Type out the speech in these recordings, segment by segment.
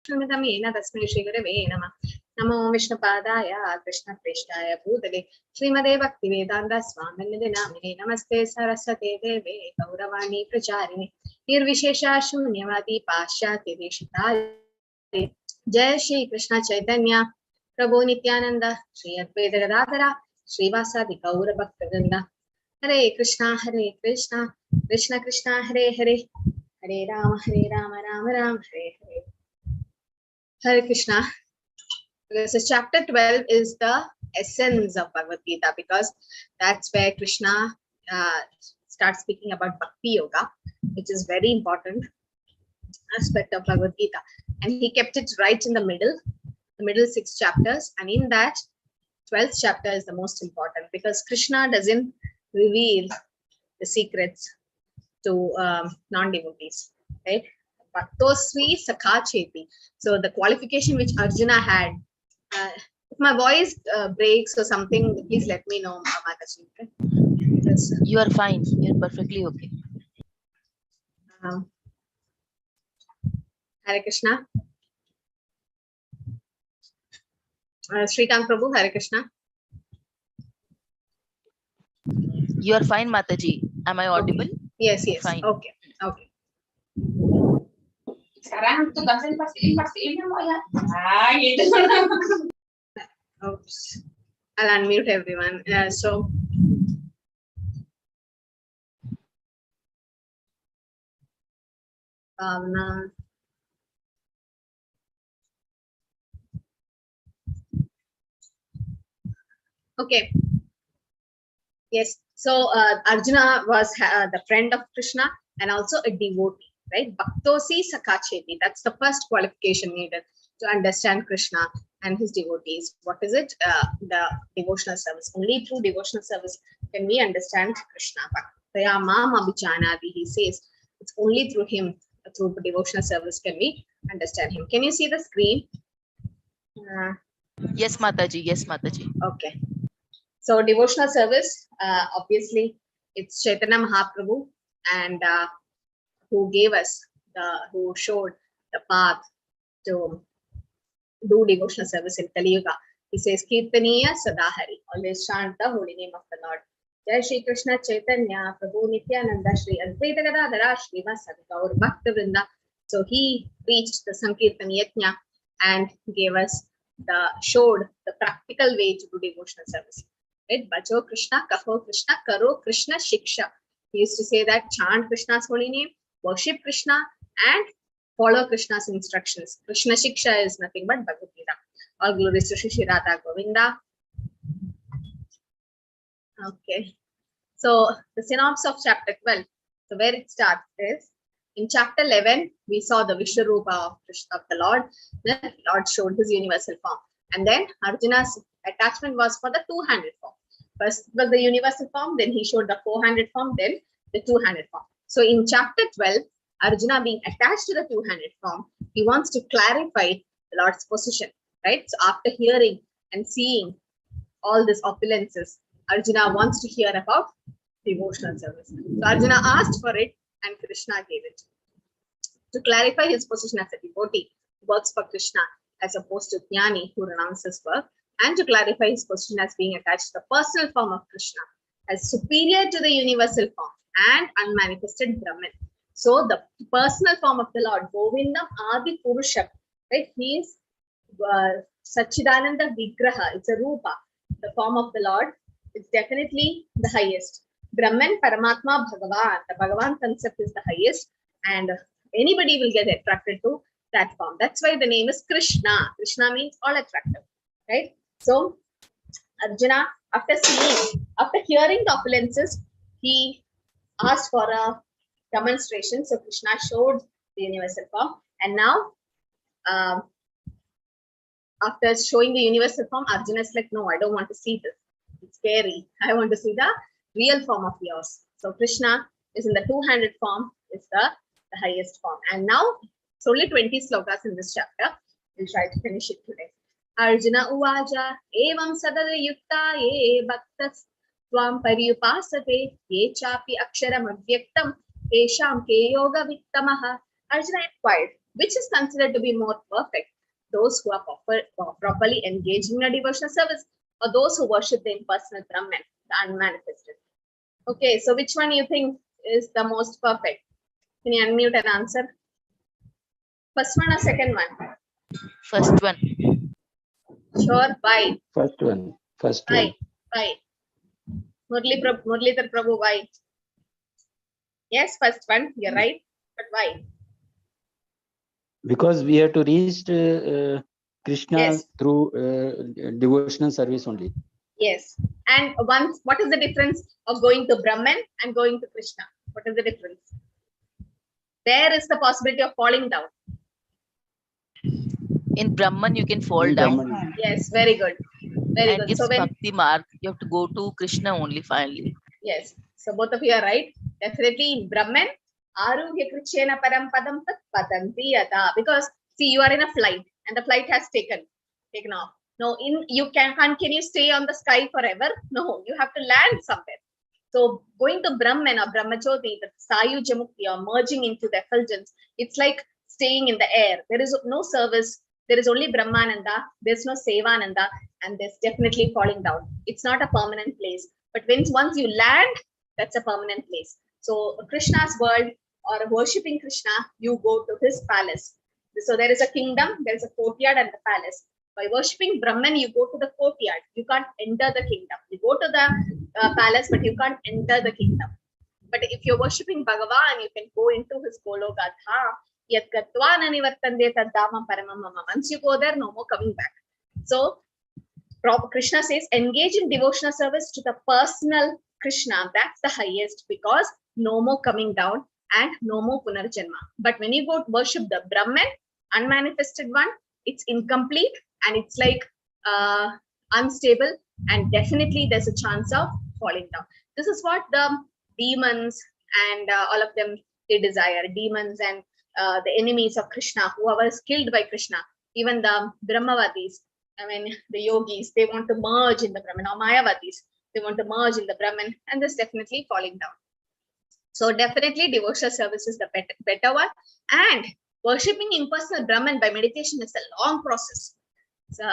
Shrimadamena Tasmai Shri Gurave Namah. Namo Vishnupadaya Krishna Preshthaya Bhutale Srimade Bhaktivedanta Swamini Namine Namaste Saraswate Deve Gauravani Pracharini Nirvishesha Shunyavadi Pashyati Deshitari Jai Shri Krishna Chaitanya Prabhu Nityananda Shri Advaita Gadadhara Srivasadi Gaura Bhaktivinoda Hare Krishna Krishna Krishna Hare Hare Hare Rama Rama Rama Hare Hare. Hare Krishna. So chapter 12 is the essence of Bhagavad Gita, because that's where Krishna starts speaking about Bhakti Yoga, which is very important aspect of Bhagavad Gita. And he kept it right in the middle 6 chapters. And in that 12th chapter is the most important, because Krishna doesn't reveal the secrets to non-devotees, right? Bhaktosvi Sakha Cheti. So the qualification which Arjuna had, if my voice breaks or something, please let me know, Mataji. Okay? Because, you are fine. You're perfectly okay. Hare Krishna. Srikant Prabhu, Hare Krishna. You are fine, Mataji. Am I audible? Okay. Yes. Fine. Okay. Oops. I'll unmute everyone. So okay. Yes. So Arjuna was the friend of Krishna and also a devotee, right? Bhaktosi Sakacheti. That's the first qualification needed to understand Krishna and his devotees. What is it? The devotional service. Only through devotional service can we understand Krishna. Bhaktaya Mam Abhijanadi, he says. It's only through him, through devotional service, can we understand him. Can you see the screen? Yes, Mataji. Yes, Mataji. Okay. So devotional service, obviously, it's Chaitanya Mahaprabhu, and who gave us who showed the path to do devotional service in Kali Yuga. He says, Kirtaniya Sadahari, always chant the holy name of the Lord. Jai Shri Krishna Chaitanya Prabhu Nityananda Shri Advaita Gadadhara Srivasadi Gaur Bhaktivinoda. So he reached the Sankirtan Yajna and gave us showed the practical way to do devotional service. Right? Bhajo Krishna, Kaho Krishna, Karo Krishna Shiksha. He used to say that chant Krishna's holy name, worship Krishna, and follow Krishna's instructions. Krishna Shiksha is nothing but Bhagavad Gita. All glories to Shri Radha Govinda. Okay. So the synopsis of chapter 12. So where it starts is, in chapter 11, we saw the Vishwarupa of the Lord. Then the Lord showed his universal form. And then Arjuna's attachment was for the two-handed form. First was the universal form, then he showed the four-handed form, then the two-handed form. So in chapter 12, Arjuna being attached to the two-handed form, he wants to clarify the Lord's position, right? So after hearing and seeing all these opulences, Arjuna wants to hear about devotional service. So Arjuna asked for it and Krishna gave it. To clarify his position as a devotee who works for Krishna as opposed to Jnani who renounces work, and to clarify his position as being attached to the personal form of Krishna as superior to the universal form and unmanifested Brahman. So the personal form of the Lord, Govindam Adi Purusham, right? He is Sachidananda Vigraha. It's a Rupa. The form of the Lord is definitely the highest. Brahman, Paramatma, Bhagavan. The Bhagavan concept is the highest, and anybody will get attracted to that form. That's why the name is Krishna. Krishna means all attractive, right? So Arjuna, after hearing the opulences, he asked for a demonstration. So Krishna showed the universal form, and now after showing the universal form, Arjuna is like, no, I don't want to see this. It's scary. I want to see the real form of yours. So Krishna is in the two-handed form, is the highest form. And now it's only 20 slokas in this chapter. We'll try to finish it today. Arjuna Uvaja Evam Sadada Yukta Ye Bhaktas Tvam Paryupasate Ye Chapi Aksharam Avyaktam Esham Ke Yoga Vittamaha. Arjuna inquired, which is considered to be more perfect? Those who are properly engaged in a devotional service, or those who worship the impersonal Brahman, the unmanifested? Okay, so which one you think is the most perfect? Can you unmute and answer? First one or second one? First one. Sure, why? First one. Why? Why? Murlidhar Prabhu, why? Yes, first one, you're right. But why? Because we have to reach Krishna Yes. through devotional service only. Yes. And once, what is the difference of going to Brahman and going to Krishna? What is the difference? There is the possibility of falling down. In Brahman, you can fall In down. Brahman. Yes, very good. Very And good. it's So when, Bhakti Marg. You have to go to Krishna only finally. yes, so both of you are right. Definitely in Brahman, Arugya Krichena Param Padam Tat Patanti Yata. Because see, you are in a flight and the flight has taken off. No, you can you stay on the sky forever? No, you have to land somewhere. So going to Brahman or Brahmajyoti, the Sayuja Mukti or merging into the effulgence, it's like staying in the air. There is no service. There is only Brahmananda. There's no Sevananda, and there's definitely falling down. It's not a permanent place. But once you land, that's a permanent place. So Krishna's world or worshipping Krishna, you go to his palace. So there is a kingdom, there is a courtyard and the palace. By worshipping Brahman, you go to the courtyard. You can't enter the kingdom. You go to the palace, but you can't enter the kingdom. But if you're worshipping Bhagavan, you can go into his Gologadha. Once you go there, no more coming back. So Krishna says, engage in devotional service to the personal Krishna. That's the highest, because no more coming down and no more Punarjanma. But when you go worship the Brahman, unmanifested one, it's incomplete and it's like unstable, and definitely there's a chance of falling down. This is what the demons and all of them, they desire. Demons and the enemies of Krishna, whoever is killed by Krishna, even the Brahmavadis, the yogis, they want to merge in the Brahman, or Mayavadis, they want to merge in the Brahman, and this definitely falling down. So definitely devotional service is the better one. And worshipping impersonal Brahman by meditation is a long process. So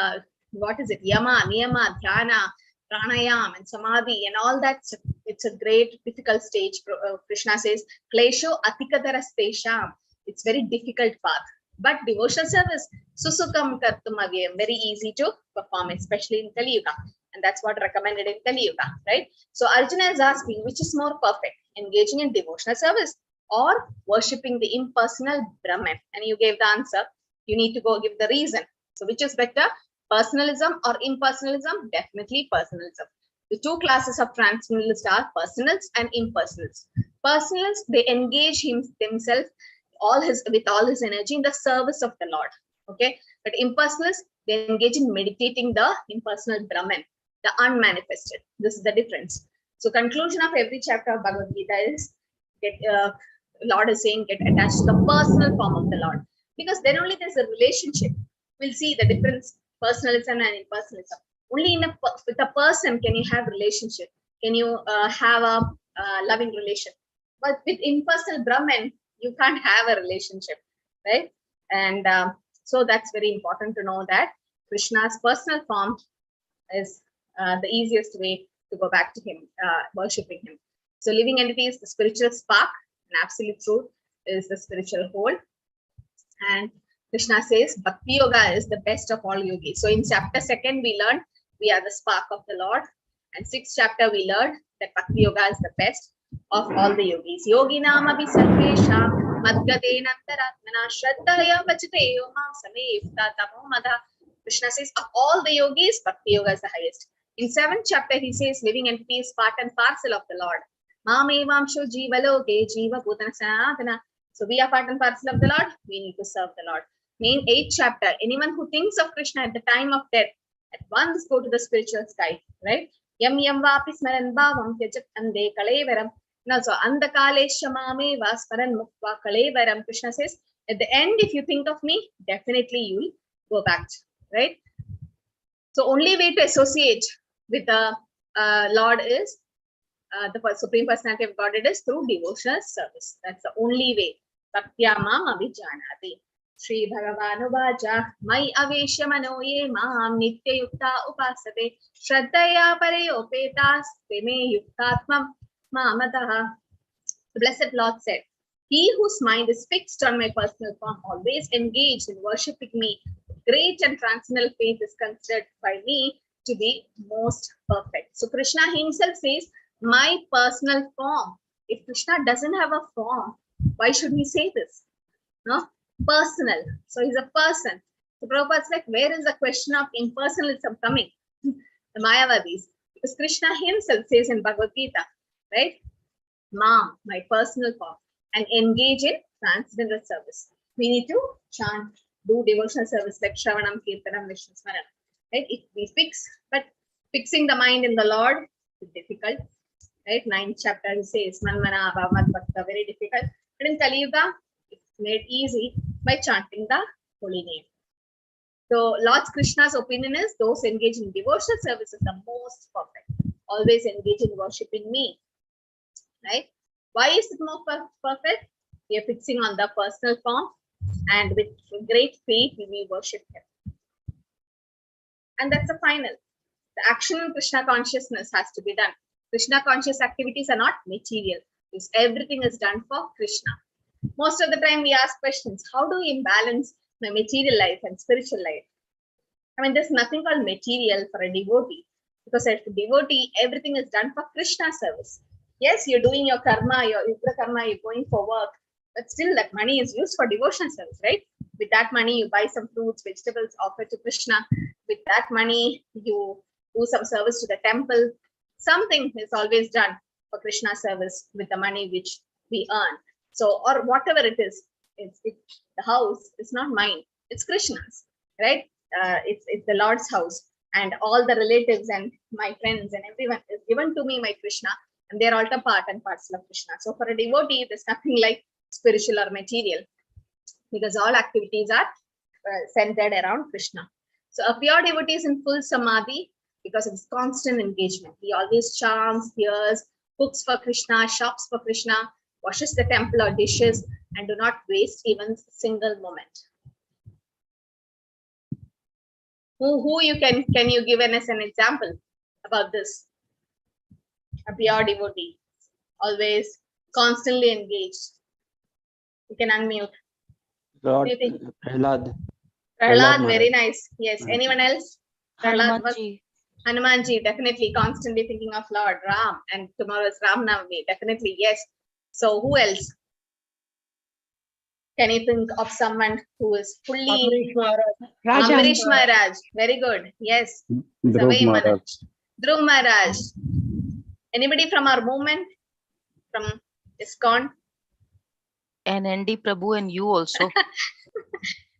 what is it? Yama, Niyama, Dhyana, Pranayam, and Samadhi, and all that. It's a great difficult stage. Krishna says, Klesho Atikadharastesham. It's very difficult path. But devotional service, Susukam Kartum Avyam, very easy to perform, especially in Kali Yuga. And that's what recommended in Kali Yuga, right? So Arjuna is asking, which is more perfect, engaging in devotional service or worshipping the impersonal Brahman? And you gave the answer. You need to go give the reason. So which is better, personalism or impersonalism? Definitely personalism. The two classes of transcendentalists are personals and impersonals. Personals, they engage themselves with all his energy in the service of the Lord. Okay, but impersonalists, they engage in meditating the impersonal Brahman, the unmanifested. This is the difference. So conclusion of every chapter of Bhagavad Gita is Lord is saying get attached to the personal form of the Lord, because then only there's a relationship. We'll see the difference, personalism and impersonalism. Only with a person can you have relationship, can you have a loving relation. But with impersonal Brahman, you can't have a relationship, right? And so that's very important to know that Krishna's personal form is the easiest way to go back to him, worshipping him. So living entity is the spiritual spark, and absolute truth is the spiritual whole. And Krishna says Bhakti Yoga is the best of all yogis. So in chapter 2nd, we learned we are the spark of the Lord. And 6th chapter, we learned that Bhakti Yoga is the best of all the yogis. Yogi nama visarvesha madgadena antaratmana shraddhaya vachite yomam samefta tamo madha. Krishna says of all the yogis, Bhakti Yoga is the highest. In 7th chapter, he says living entity is part and parcel of the Lord. Mamevamsho jiva loke jiva bhutana sanatana. So we are part and parcel of the Lord. We need to serve the Lord. In 8th chapter, anyone who thinks of Krishna at the time of death, at once go to the spiritual sky, right? Yam yam vapi smaran bhavam tyajat ande kalevaram. Now, so andakale shamame vasparan mukva kalevaram. Krishna says, at the end, if you think of me, definitely you will go back, right? So only way to associate with the Lord is the Supreme Personality of Godhead is through devotional service. That's the only way. Satyamam abhijanati. Shri Bhagavanuvacha Mai Aveshya Mano Ye Mam Nitya Yukta Upasate Shraddhaya Parayopetas Teme Yuktatmam Mamataha. The Blessed Lord said, he whose mind is fixed on my personal form, always engaged in worshipping me, great and transcendental faith is considered by me to be most perfect. So Krishna himself says, my personal form. If Krishna doesn't have a form, why should he say this? No? Personal. So he's a person. So Prabhupada's like, where is the question of impersonalism coming? The Mayavadis. Because Krishna himself says in Bhagavad Gita, right? Mom, my personal form, and engage in transcendental service. We need to chant, do devotional service like Shravanam, Kirtanam, Vishnu Smaranam. Right? If we fix, but fixing the mind in the Lord is difficult. Right? 9th chapter he says, Manmana Bhavat Bhakta, very difficult. But in Kali Yuga, it's made easy by chanting the holy name. So Lord Krishna's opinion is those engaged in devotional service is the most perfect. Always engage in worshiping me. Right? Why is it more perfect? We are fixing on the personal form, and with great faith we will worship him. And that's the final. The action in Krishna consciousness has to be done. Krishna conscious activities are not material, because everything is done for Krishna. Most of the time we ask questions, how do we imbalance my material life and spiritual life? I mean, there's nothing called material for a devotee, because as a devotee, everything is done for Krishna service. Yes, you're doing your karma, your yukra karma, you're going for work, but still that money is used for devotional service, right? With that money, you buy some fruits, vegetables, offer to Krishna. With that money, you do some service to the temple. Something is always done for Krishna service with the money which we earn. So, or whatever it is, the house is not mine, it's Krishna's, right? It's the Lord's house, and all the relatives and my friends and everyone is given to me by Krishna. And they're all part and parcel of Krishna. So for a devotee, there's nothing like spiritual or material, because all activities are centered around Krishna. So a pure devotee is in full samadhi because of his constant engagement. He always chants, hears, cooks for Krishna, shops for Krishna, washes the temple or dishes, and do not waste even a single moment. Who you can you give us an example about this? A pure devotee, always constantly engaged. You can unmute. Lord Prahlad, Prahlad very Maharaj. nice. Yes. Anyone else? Prahlad was Hanumanji. Hanumanji, definitely constantly thinking of Lord Ram, and tomorrow is Ram Navami. Definitely, yes. So who else? Can you think of someone who is fully Ambarish Maharaj? Very good. Yes. Dhruv Maharaj. Dhruv Maharaj. Anybody from our movement? From ISKCON? And ND Prabhu and you also.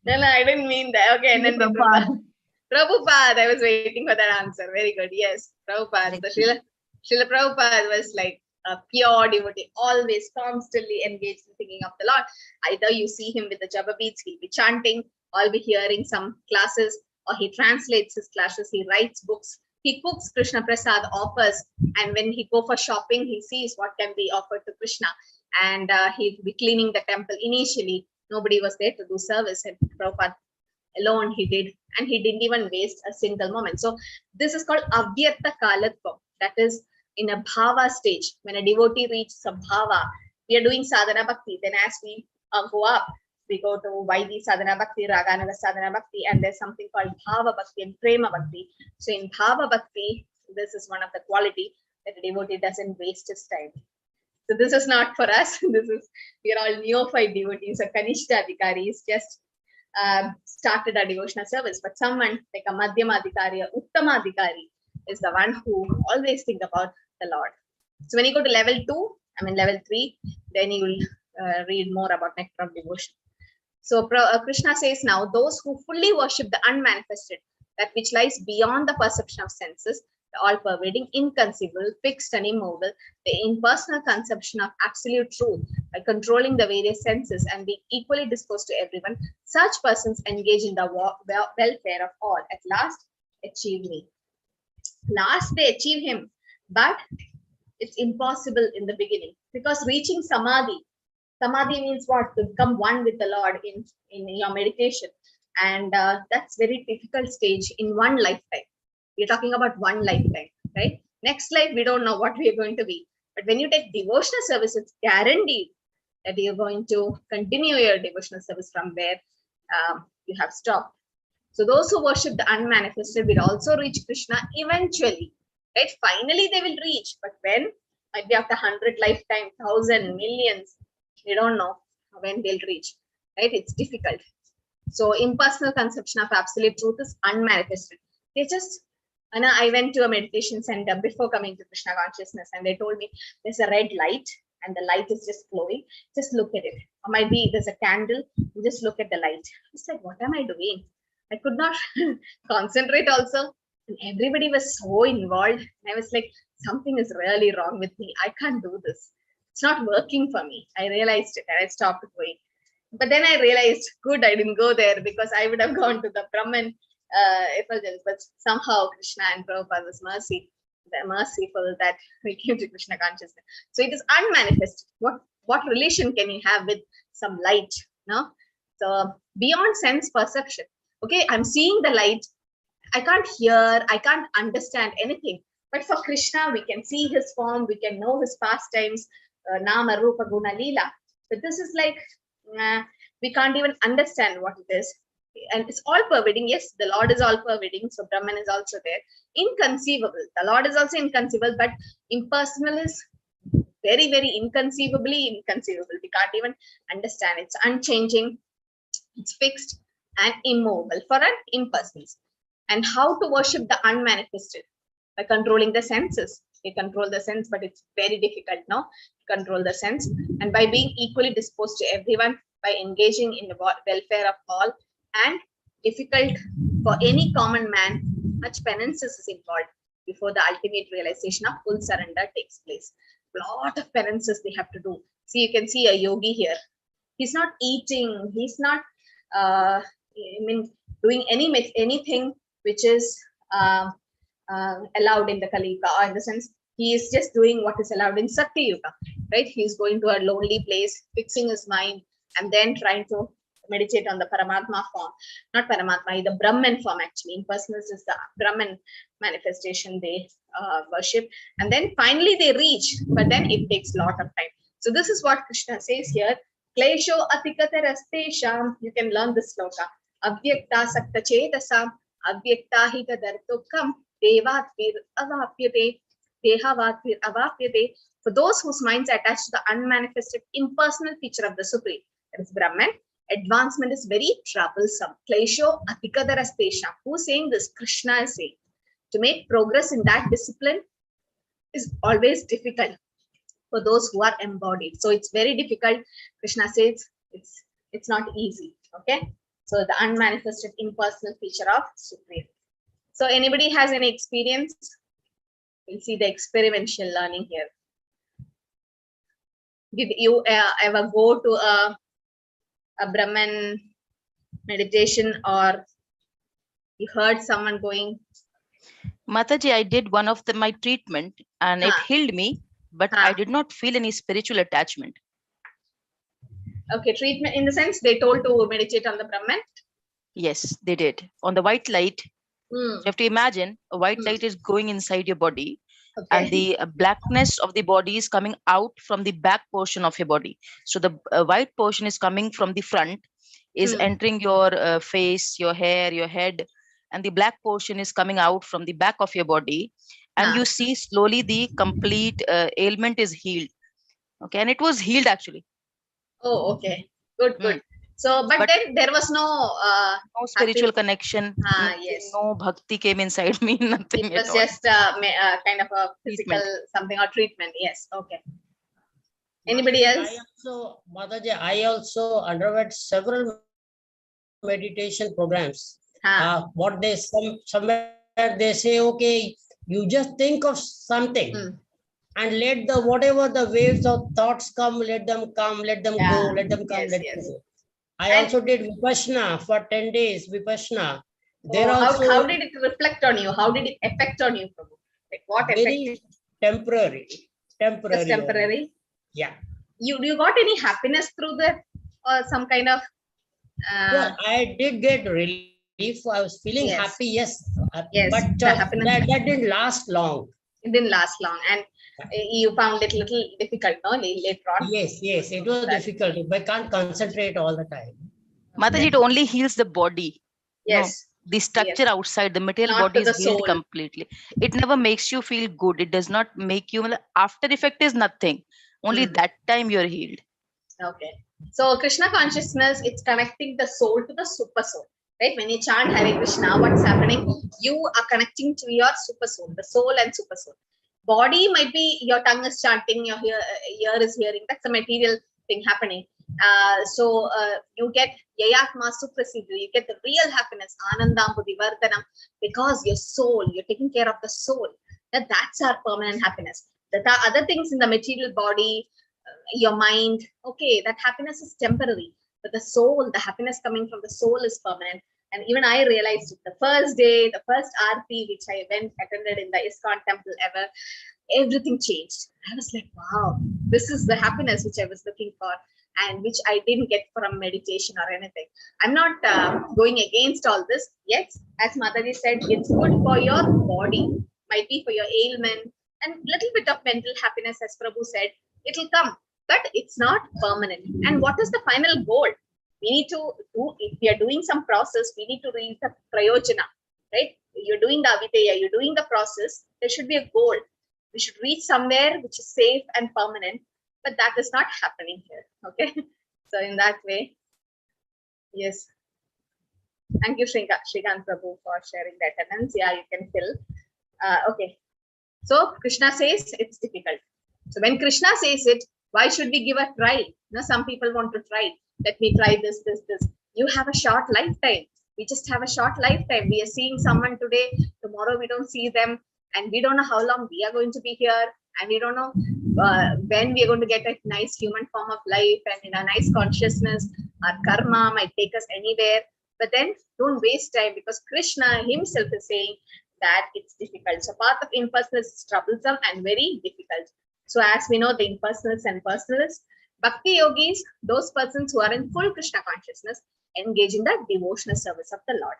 No, I didn't mean that. Okay, and then Prabhupada. I was waiting for that answer. Very good. Yes, Prabhupada. So Srila Prabhupada was like a pure devotee, always constantly engaged in thinking of the Lord. Either you see him with the japa beads, he'll be chanting, or be hearing some classes, or he translates his classes, he writes books, he cooks Krishna Prasad, offers, and when he go for shopping, he sees what can be offered to Krishna, and he'll be cleaning the temple. Initially, nobody was there to do service, and Prabhupada alone he did, and he didn't even waste a single moment. So this is called avyarta kalatvam. That is in a bhava stage. When a devotee reaches a bhava, we are doing sadhana bhakti. Then as we go up, we go to Vaidhi sadhana bhakti, Raganaga sadhana bhakti, and there's something called bhava bhakti and prema bhakti. So in bhava bhakti, this is one of the quality that a devotee doesn't waste his time. So this is not for us. We are all neophyte devotees. So Kanishta Adhikari is just started a devotional service, but someone like a Madhyama Adhikari or Uttama Adhikari is the one who always think about the Lord. So when you go to level 2, level 3, then you will read more about nectar of devotion. So Krishna says now, those who fully worship the unmanifested, that which lies beyond the perception of senses, the all-pervading, inconceivable, fixed and immovable, the impersonal conception of absolute truth, by controlling the various senses and being equally disposed to everyone, such persons engage in the welfare of all, at last achieve me. Last they achieve him, but it's impossible in the beginning, because reaching samadhi, Samadhi means what? To become one with the Lord in your meditation. And that's very difficult stage in one lifetime. We're talking about one lifetime, right? Next life, we don't know what we're going to be. But when you take devotional service, it's guaranteed that you're going to continue your devotional service from where you have stopped. So those who worship the unmanifested will also reach Krishna eventually, right? Finally, they will reach. But when? Might be after 100 lifetime, 1,000, millions. We don't know when they'll reach, right? It's difficult. So impersonal conception of absolute truth is unmanifested. They just, I went to a meditation center before coming to Krishna consciousness, and they told me there's a red light and the light is just glowing. Just look at it. Or might be there's a candle. You just look at the light. It's like, what am I doing? I could not concentrate also. And everybody was so involved. And I was like, something is really wrong with me. I can't do this. It's not working for me. I realized it and I stopped going. But then I realized, good, I didn't go there because I would have gone to the Brahman effulgence. But somehow Krishna and Prabhupada was merciful that we came to Krishna consciousness. So it is unmanifested. What relation can you have with some light? No? So beyond sense perception. Okay, I'm seeing the light. I can't hear. I can't understand anything. But for Krishna, we can see his form. We can know his pastimes. Nama, Rupa, Guna, Leela. But this is like, we can't even understand what it is. And it's all pervading. Yes, the Lord is all pervading. So Brahman is also there. Inconceivable. The Lord is also inconceivable, but impersonal is very, very inconceivably inconceivable. We can't even understand. It's unchanging. It's fixed and immovable for an impersonal. And how to worship the unmanifested? By controlling the senses. We control the sense, but it's very difficult now to control the sense. And by being equally disposed to everyone, by engaging in the welfare of all, and difficult for any common man, much penance is involved before the ultimate realization of full surrender takes place. A lot of penances they have to do. See, you can see a yogi here. He's not eating. He's not doing anything which is allowed in the Kali Yuga, or in the sense he is just doing what is allowed in Satya Yuga, right? He's going to a lonely place, fixing his mind, and then trying to meditate on the Paramatma form, not Paramatma, the Brahman form actually. Impersonal is the Brahman manifestation they worship, and then finally they reach, but then it takes a lot of time. So this is what Krishna says here. Klesho atikatarastesham. You can learn this sloka. Avyakta sakta chetasam. Avyakta hi tadartukam. Devatvir avapyate. Dehavatvir avapyate. For those whose minds are attached to the unmanifested impersonal feature of the Supreme, that is Brahman, advancement is very troublesome. Klesho atikatarastesham. Who's saying this? Krishna is saying. To make progress in that discipline is always difficult for those who are embodied. So it's very difficult. Krishna says it's not easy. Okay. So the unmanifested impersonal feature of Supreme. So anybody has any experience? We'll see the experiential learning here. Did you ever go to a Brahman meditation, or you heard someone going? Mataji, I did one of my treatment and it healed me, but I did not feel any spiritual attachment. Okay, treatment in the sense they told to meditate on the Brahman? Yes, they did. On the white light, you have to imagine a white light is going inside your body, and the blackness of the body is coming out from the back portion of your body. So the white portion is coming from the front, is entering your face, your hair, your head, and the black portion is coming out from the back of your body. And you see slowly the complete ailment is healed. Okay, and it was healed actually. Oh, okay. Good. So, but then there was no spiritual connection. Yes. No bhakti came inside me. Nothing. It was just kind of a physical something or treatment. Yes. Okay. Anybody else? Mataji, I also underwent several meditation programs. What they somewhere they say, okay, you just think of something. And let the whatever the waves of thoughts come, let them go, let them come, let them go. I also did Vipassana for 10 days. Vipassana. There also, how did it reflect on you? How did it affect on you? Like what effect? Very temporary. Just temporary? Yeah. you got any happiness through that, or some kind of Well, I did get relief. I was feeling yes. happy, yes. Yes, But the happiness that didn't last long. it didn't last long, and you found it a little difficult, no, later on. Yes, it was difficult. I can't concentrate all the time. Mataji, it only heals the body. Yes. No, the structure Yes. outside, the material Not body to is the healed soul. completely. It never makes you feel good. It does not make you, after effect is nothing. Only that time you're healed. Okay. So Krishna consciousness, it's connecting the soul to the super soul. Right? When you chant Hare Krishna, what's happening? You are connecting to your super soul, the soul and super soul. Body might be your tongue is chanting, your ear is hearing. That's a material thing happening. So you get Yayatma Suprasiddhi, you get the real happiness, Anandambudhi Vardhanam, because your soul, you're taking care of the soul. That's our permanent happiness. The other things in the material body, your mind, okay, that happiness is temporary, but the soul, the happiness coming from the soul is permanent. And even I realized it. The first day, the first RP which I attended in the ISKCON temple ever, everything changed. I was like, wow, this is the happiness which I was looking for, and which I didn't get from meditation or anything. I'm not going against all this. Yes, as Mataji said, it's good for your body, might be for your ailment, and little bit of mental happiness, as Prabhu said, it'll come, but it's not permanent. And what is the final goal? We need to do, if we are doing some process, we need to reach the prayojana, right? You're doing the avideya, you're doing the process, there should be a goal. We should reach somewhere which is safe and permanent, but that is not happening here. Okay. So in that way, yes. Thank you, Shrikant Prabhu, for sharing the attendance. Yeah, you can fill. Okay. So Krishna says it's difficult. So when Krishna says it, why should we give a try? Some people want to try. Let me try this. You have a short lifetime. We just have a short lifetime. We are seeing someone today, tomorrow we don't see them, and we don't know how long we are going to be here, and we don't know when we are going to get a nice human form of life and in a nice consciousness. Our karma might take us anywhere, but then don't waste time, because Krishna himself is saying that it's difficult. So path of impersonalists is troublesome and very difficult. So as we know, the impersonalists and personalists, Bhakti yogis, those persons who are in full Krishna consciousness, engage in the devotional service of the Lord.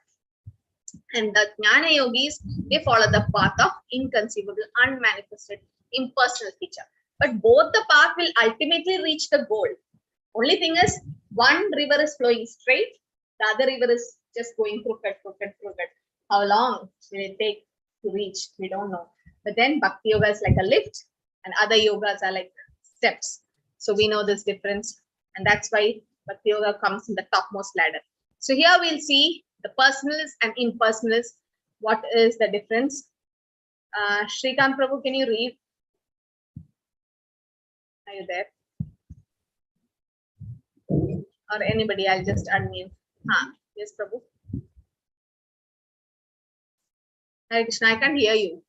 And the Jnana yogis, they follow the path of inconceivable, unmanifested, impersonal feature. But both the path will ultimately reach the goal. Only thing is, one river is flowing straight, the other river is just going crooked. How long will it take to reach? We don't know. But then Bhakti yoga is like a lift, and other yogas are like steps. So we know this difference, and that's why Bhakti yoga comes in the topmost ladder. So here we'll see the personalists and impersonalists. What is the difference? Shrikant Prabhu, can you read? Are you there? Or anybody? I'll just unmute. Yes, Prabhu. Hare Krishna, I can't hear you.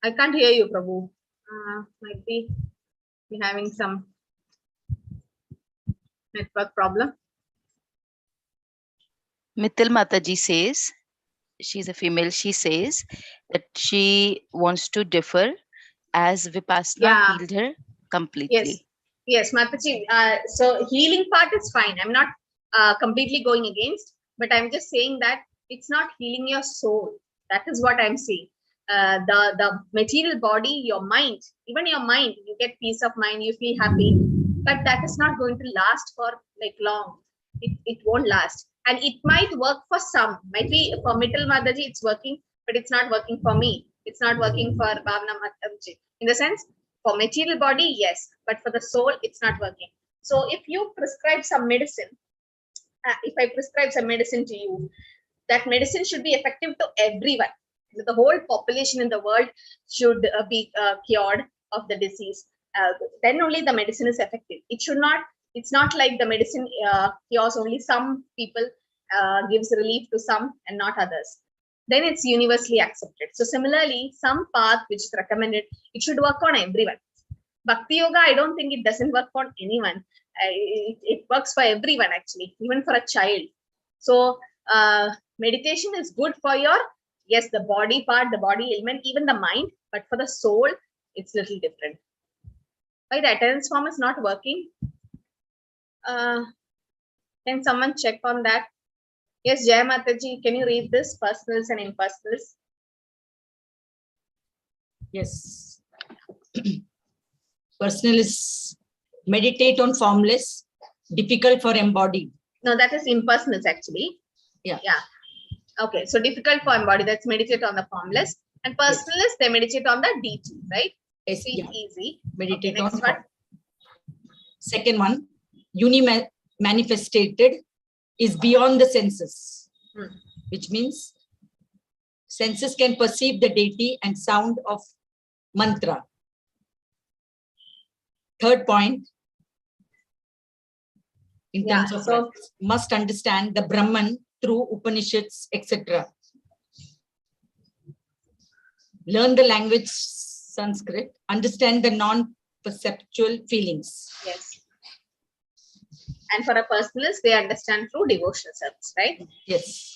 I can't hear you, Prabhu. Might be having some network problem. Mittal Mataji says, she's a female, she says that she wants to differ as Vipassana healed her completely. Yes, Mataji. So healing part is fine. I'm not completely going against, but I'm just saying that it's not healing your soul. That is what I'm saying. The material body, your mind, even your mind, you get peace of mind, you feel happy, but that is not going to last for like long. It won't last. And it might work for some. Might be for Mittal Mataji, it's working, but it's not working for me. It's not working for Bhavna Mataji. In the sense, for material body, yes, but for the soul, it's not working. So if you prescribe some medicine, if I prescribe some medicine to you, that medicine should be effective to everyone. The whole population in the world should be cured of the disease. Then only the medicine is effective. It should not. It's not like the medicine cures only some people, gives relief to some and not others. Then it's universally accepted. So similarly, some path which is recommended, it should work on everyone. Bhakti yoga, I don't think it doesn't work on anyone. it works for everyone actually, even for a child. So meditation is good for your, yes, the body part, the body element, even the mind, but for the soul, it's little different. Why the attendance form is not working? Can someone check on that? Yes, Jai Mataji, can you read this? Personals and impersonals. Yes. Personal is meditate on formless, difficult for embodied. No, that is impersonals actually. Yeah. Yeah. Okay, so difficult for embodied, that's meditate on the formless. And personal is they meditate on the deity, right? Yes, See, yeah. easy. Meditate Okay, on next one. form. Second one, uni-manifested is beyond the senses, which means senses can perceive the deity and sound of mantra. Third point, in terms of practice, must understand the Brahman through Upanishads, etc. Learn the language Sanskrit, understand the non-perceptual feelings. Yes. And for a personalist, they understand through devotional service, right? Yes.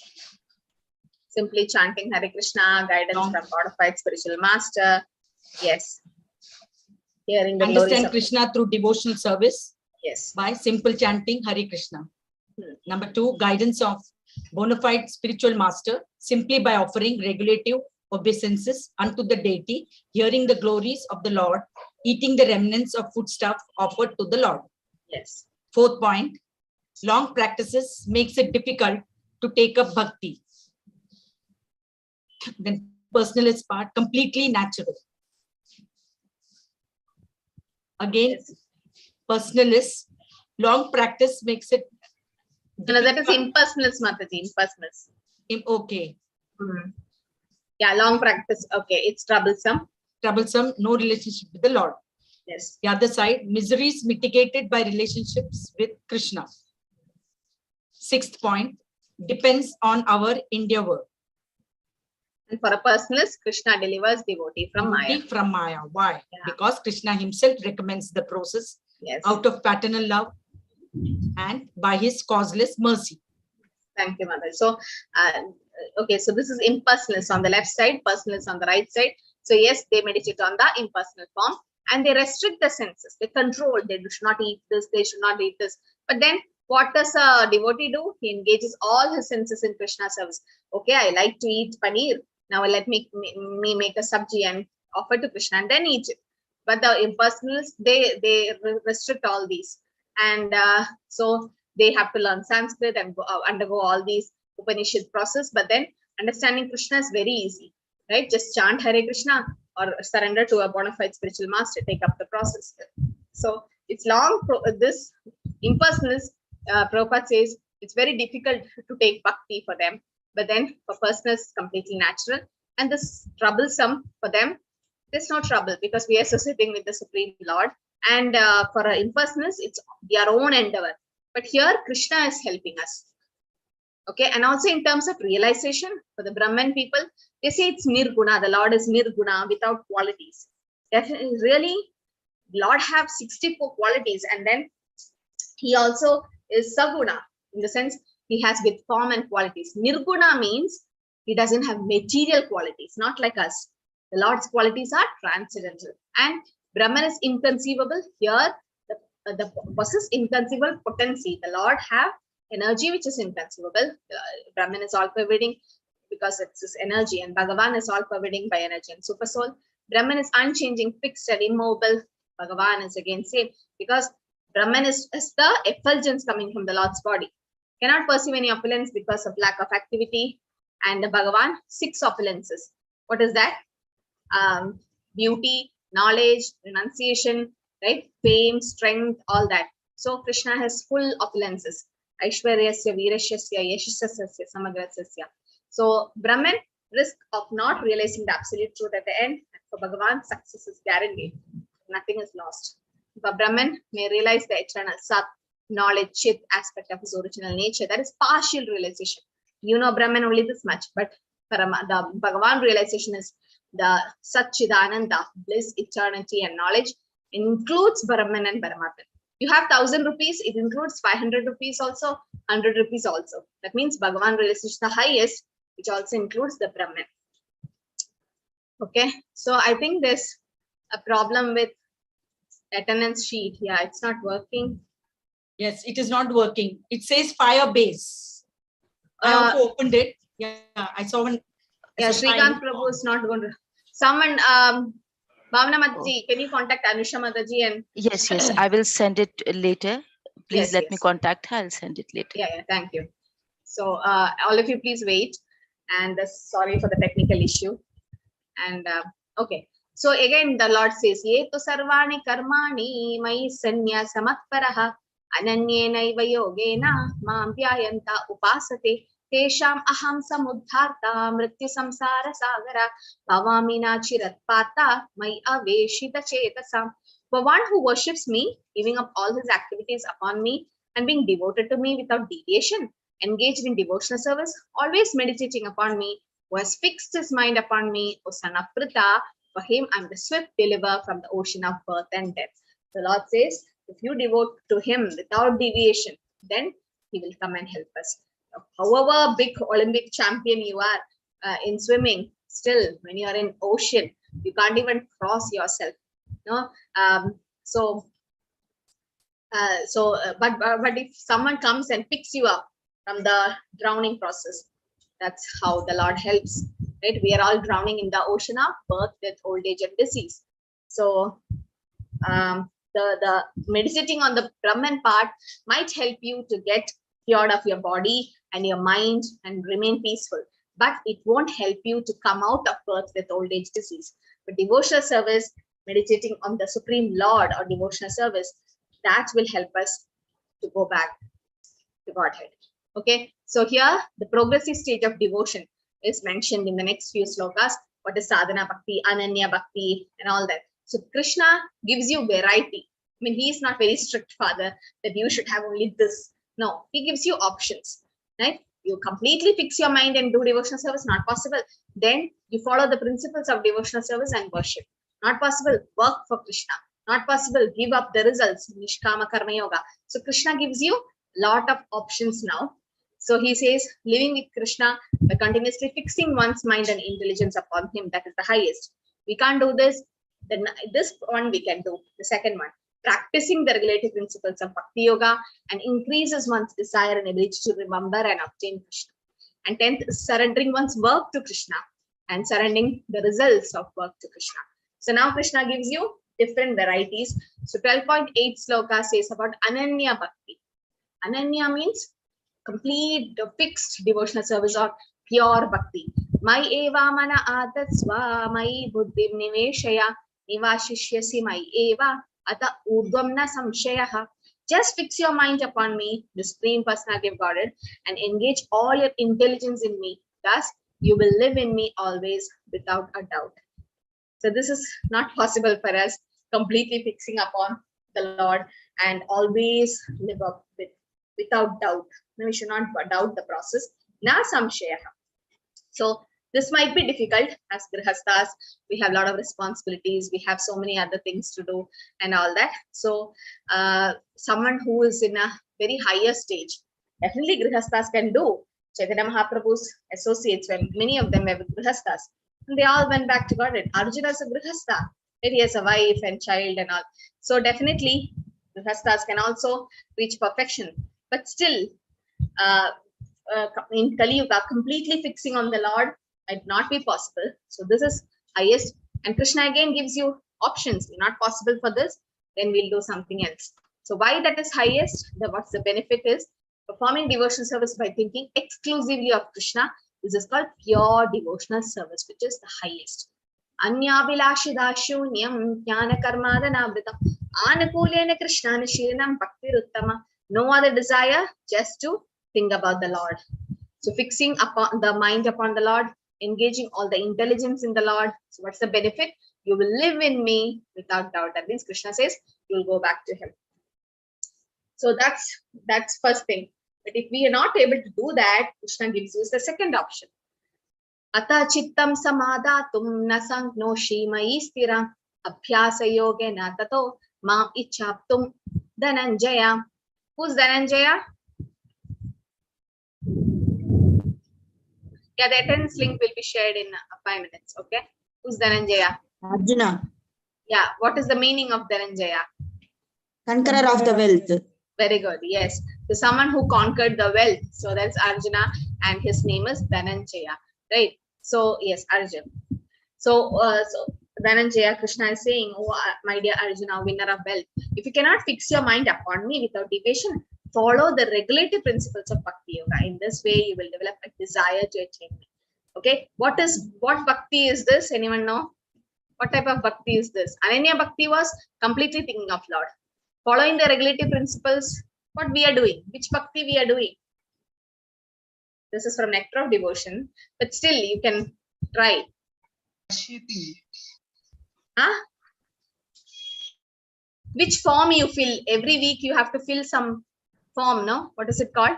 Simply chanting Hare Krishna, guidance from modified spiritual master. Yes. Hearing the glories Understand of Krishna through devotional service. Yes. By simple chanting Hare Krishna. Number 2, guidance of bona fide spiritual master, simply by offering regulative obeisances unto the deity, hearing the glories of the Lord, eating the remnants of foodstuff offered to the Lord. Yes. Fourth point, long practices makes it difficult to take up bhakti. Then personalist part, completely natural. Again, yes. Personalist, long practice makes it difficult. No, that is impersonalist, Mataji, impersonalist. Okay. Yeah, long practice. Okay, it's troublesome. Troublesome, no relationship with the Lord. Yes. The other side, miseries mitigated by relationships with Krishna. Sixth point, depends on our endeavor. And for a personalist, Krishna delivers devotee from Maya. From Maya. Why? Yeah. Because Krishna himself recommends the process out of paternal love and by his causeless mercy. Thank you, Mother. So, okay, so this is impersonalist on the left side, personalist on the right side. So yes, they meditate on the impersonal form and they restrict the senses. They control, they should not eat this, they should not eat this. But then what does a devotee do? He engages all his senses in Krishna service. Okay, I like to eat paneer. Now let me make a sabji and offer to Krishna and then eat it. But the impersonalists, they restrict all these. And so they have to learn Sanskrit and undergo all these Upanishad process. But then understanding Krishna is very easy, right? Just chant Hare Krishna or surrender to a bona fide spiritual master, take up the process. So it's long, this impersonalist, Prabhupada says, it's very difficult to take bhakti for them. But then for personals, it's completely natural. And this troublesome for them, there's no trouble because we are associating with the Supreme Lord. And for impersonals, it's their own endeavor. But here, Krishna is helping us. Okay, and also in terms of realization, for the Brahman people, they say it's Nirguna. The Lord is Nirguna without qualities. Definitely, really, Lord have 64 qualities, and then he also is Saguna in the sense he has with form and qualities. Nirguna means he doesn't have material qualities, not like us. The Lord's qualities are transcendental, and Brahman is inconceivable. Here, the possess inconceivable potency. The Lord have energy which is inconceivable. Brahman is all-pervading because it's his energy, and Bhagavan is all-pervading by energy and super soul. Brahman is unchanging, fixed and immobile. Bhagavan is again same because Brahman is the effulgence coming from the Lord's body. Cannot perceive any opulence because of lack of activity. And the Bhagavan, 6 opulences. What is that? Beauty, knowledge, renunciation, right? Fame, strength, all that. So Krishna has full opulences. Aisvaryasya, Virashyasya, Yashasasya, Samagrasasya. So Brahman, risk of not realizing the absolute truth at the end. For Bhagavan, success is guaranteed. Nothing is lost. But Brahman may realize the eternal Sat, knowledge, Chit aspect of his original nature. That is partial realization. You know Brahman only this much, but the Bhagavan realization is the Satchidananda, bliss, eternity, and knowledge. It includes Brahman and Paramatman. You have 1,000 rupees, it includes 500 rupees also, 100 rupees also. That means Bhagavan realizes the highest, which also includes the Brahman. Okay, so I think there's a problem with attendance sheet. Yeah, it's not working. Yes, it is not working. It says fire base. I also opened it. Yeah, I saw one. Yeah, Srikant Prabhu is not going to. Someone, Bhavana Mataji, can you contact Anusha Mataji and? Yes, I will send it later. Please let me contact her. I'll send it later. Yeah, thank you. So all of you, please wait. And sorry for the technical issue. And okay. So again, the Lord says, Ye tu sarvani karmani mai sanya samatparaha ananyena yogena mam vyayanta upasate tesham aham samudharta mrityu samsara sagara bhavamina chiratpata mai aveshita chetasam. For one who worships me, giving up all his activities upon me and being devoted to me without deviation, engaged in devotional service, always meditating upon me, who has fixed his mind upon me, O son of Pritha, for him I am the swift deliverer from the ocean of birth and death. The Lord says, if you devote to him without deviation, then he will come and help us. However big Olympic champion you are in swimming, still when you are in ocean, you can't even cross yourself. No, but if someone comes and picks you up from the drowning process, that's how the Lord helps. Right? We are all drowning in the ocean of birth, death, old age, and disease. So the meditating on the Brahman part might help you to get cured of your body and your mind and remain peaceful. But it won't help you to come out of birth, death, old age, disease. But devotional service, meditating on the Supreme Lord or devotional service, that will help us to go back to Godhead. Okay, so here the progressive stage of devotion is mentioned in the next few slokas. What is sadhana bhakti, ananya bhakti, and all that. So Krishna gives you variety. I mean, he is not very strict, Father, that you should have only this. No, he gives you options, right? You completely fix your mind and do devotional service, not possible. Then you follow the principles of devotional service and worship. Not possible, work for Krishna. Not possible, give up the results, Nishkama Karma Yoga. So Krishna gives you a lot of options now. So he says, living with Krishna by continuously fixing one's mind and intelligence upon him, that is the highest. We can't do this. Then this one we can do. The second one, practicing the regulative principles of Bhakti Yoga and increases one's desire and ability to remember and obtain Krishna. And 10th, surrendering one's work to Krishna and surrendering the results of work to Krishna. So now Krishna gives you different varieties. So 12.8 sloka says about Ananya Bhakti. Ananya means complete fixed devotional service or pure bhakti. Mai eva mana atatsva mai buddhim niveshaya nivashishyasi mai eva ata urdhvam na samshayaha. Just fix your mind upon me, the Supreme Personality of Godhead, and engage all your intelligence in me. Thus, you will live in me always without a doubt. So this is not possible for us, completely fixing upon the Lord and always live up without doubt. No, we should not doubt the process. Na samshayaha. So this might be difficult as grihastas. We have a lot of responsibilities. We have so many other things to do and all that. So someone who is in a very higher stage, definitely grihastas can do. Chaitanya Mahaprabhu's associates, many of them were grihastas. And they all went back to Godhead. Arjuna is a grihastha. He has a wife and child and all. So definitely grihastas can also reach perfection. But still, in Kali Yuga, completely fixing on the Lord might not be possible. So this is highest. And Krishna again gives you options. Not possible for this, then we'll do something else. So why that is highest? What's the benefit is performing devotional service by thinking exclusively of Krishna. This is called pure devotional service, which is the highest. Anyabhilashi shunyam jnana karmadanabritam anukulena krishnana shiranam bhakti uttama. No other desire, just to think about the Lord. So fixing upon the mind upon the Lord, engaging all the intelligence in the Lord. So what's the benefit? You will live in me without doubt. That means Krishna says you will go back to him. So that's first thing. But if we are not able to do that, Krishna gives us the second option. Ata chittam samadatum nasangnoshi mai stiram abhyasa yogena tato Mam ichaptum Dhananjaya. Who's Dhananjaya? Yeah, the attendance link will be shared in 5 minutes. Okay. Who's Dhananjaya? Arjuna, Yeah. What is the meaning of Dhananjaya? conqueror of the wealth. Very good. Yes. So someone who conquered the wealth. So that's Arjuna, and his name is Dhananjaya. Right. So yes, Arjuna. So Dhananjaya, Krishna is saying, oh, my dear Arjuna, winner of wealth, if you cannot fix your mind upon me without deviation, follow the regulative principles of Bhakti Yoga. In this way, you will develop a desire to attain me. Okay. What Bhakti is this? Anyone know? What type of Bhakti is this? Ananya Bhakti was completely thinking of Lord. Following the regulative principles, what we are doing, which Bhakti we are doing. This is from Nectar of Devotion, but still you can try. Huh? Which form you fill? Every week you have to fill some form, no? What is it called?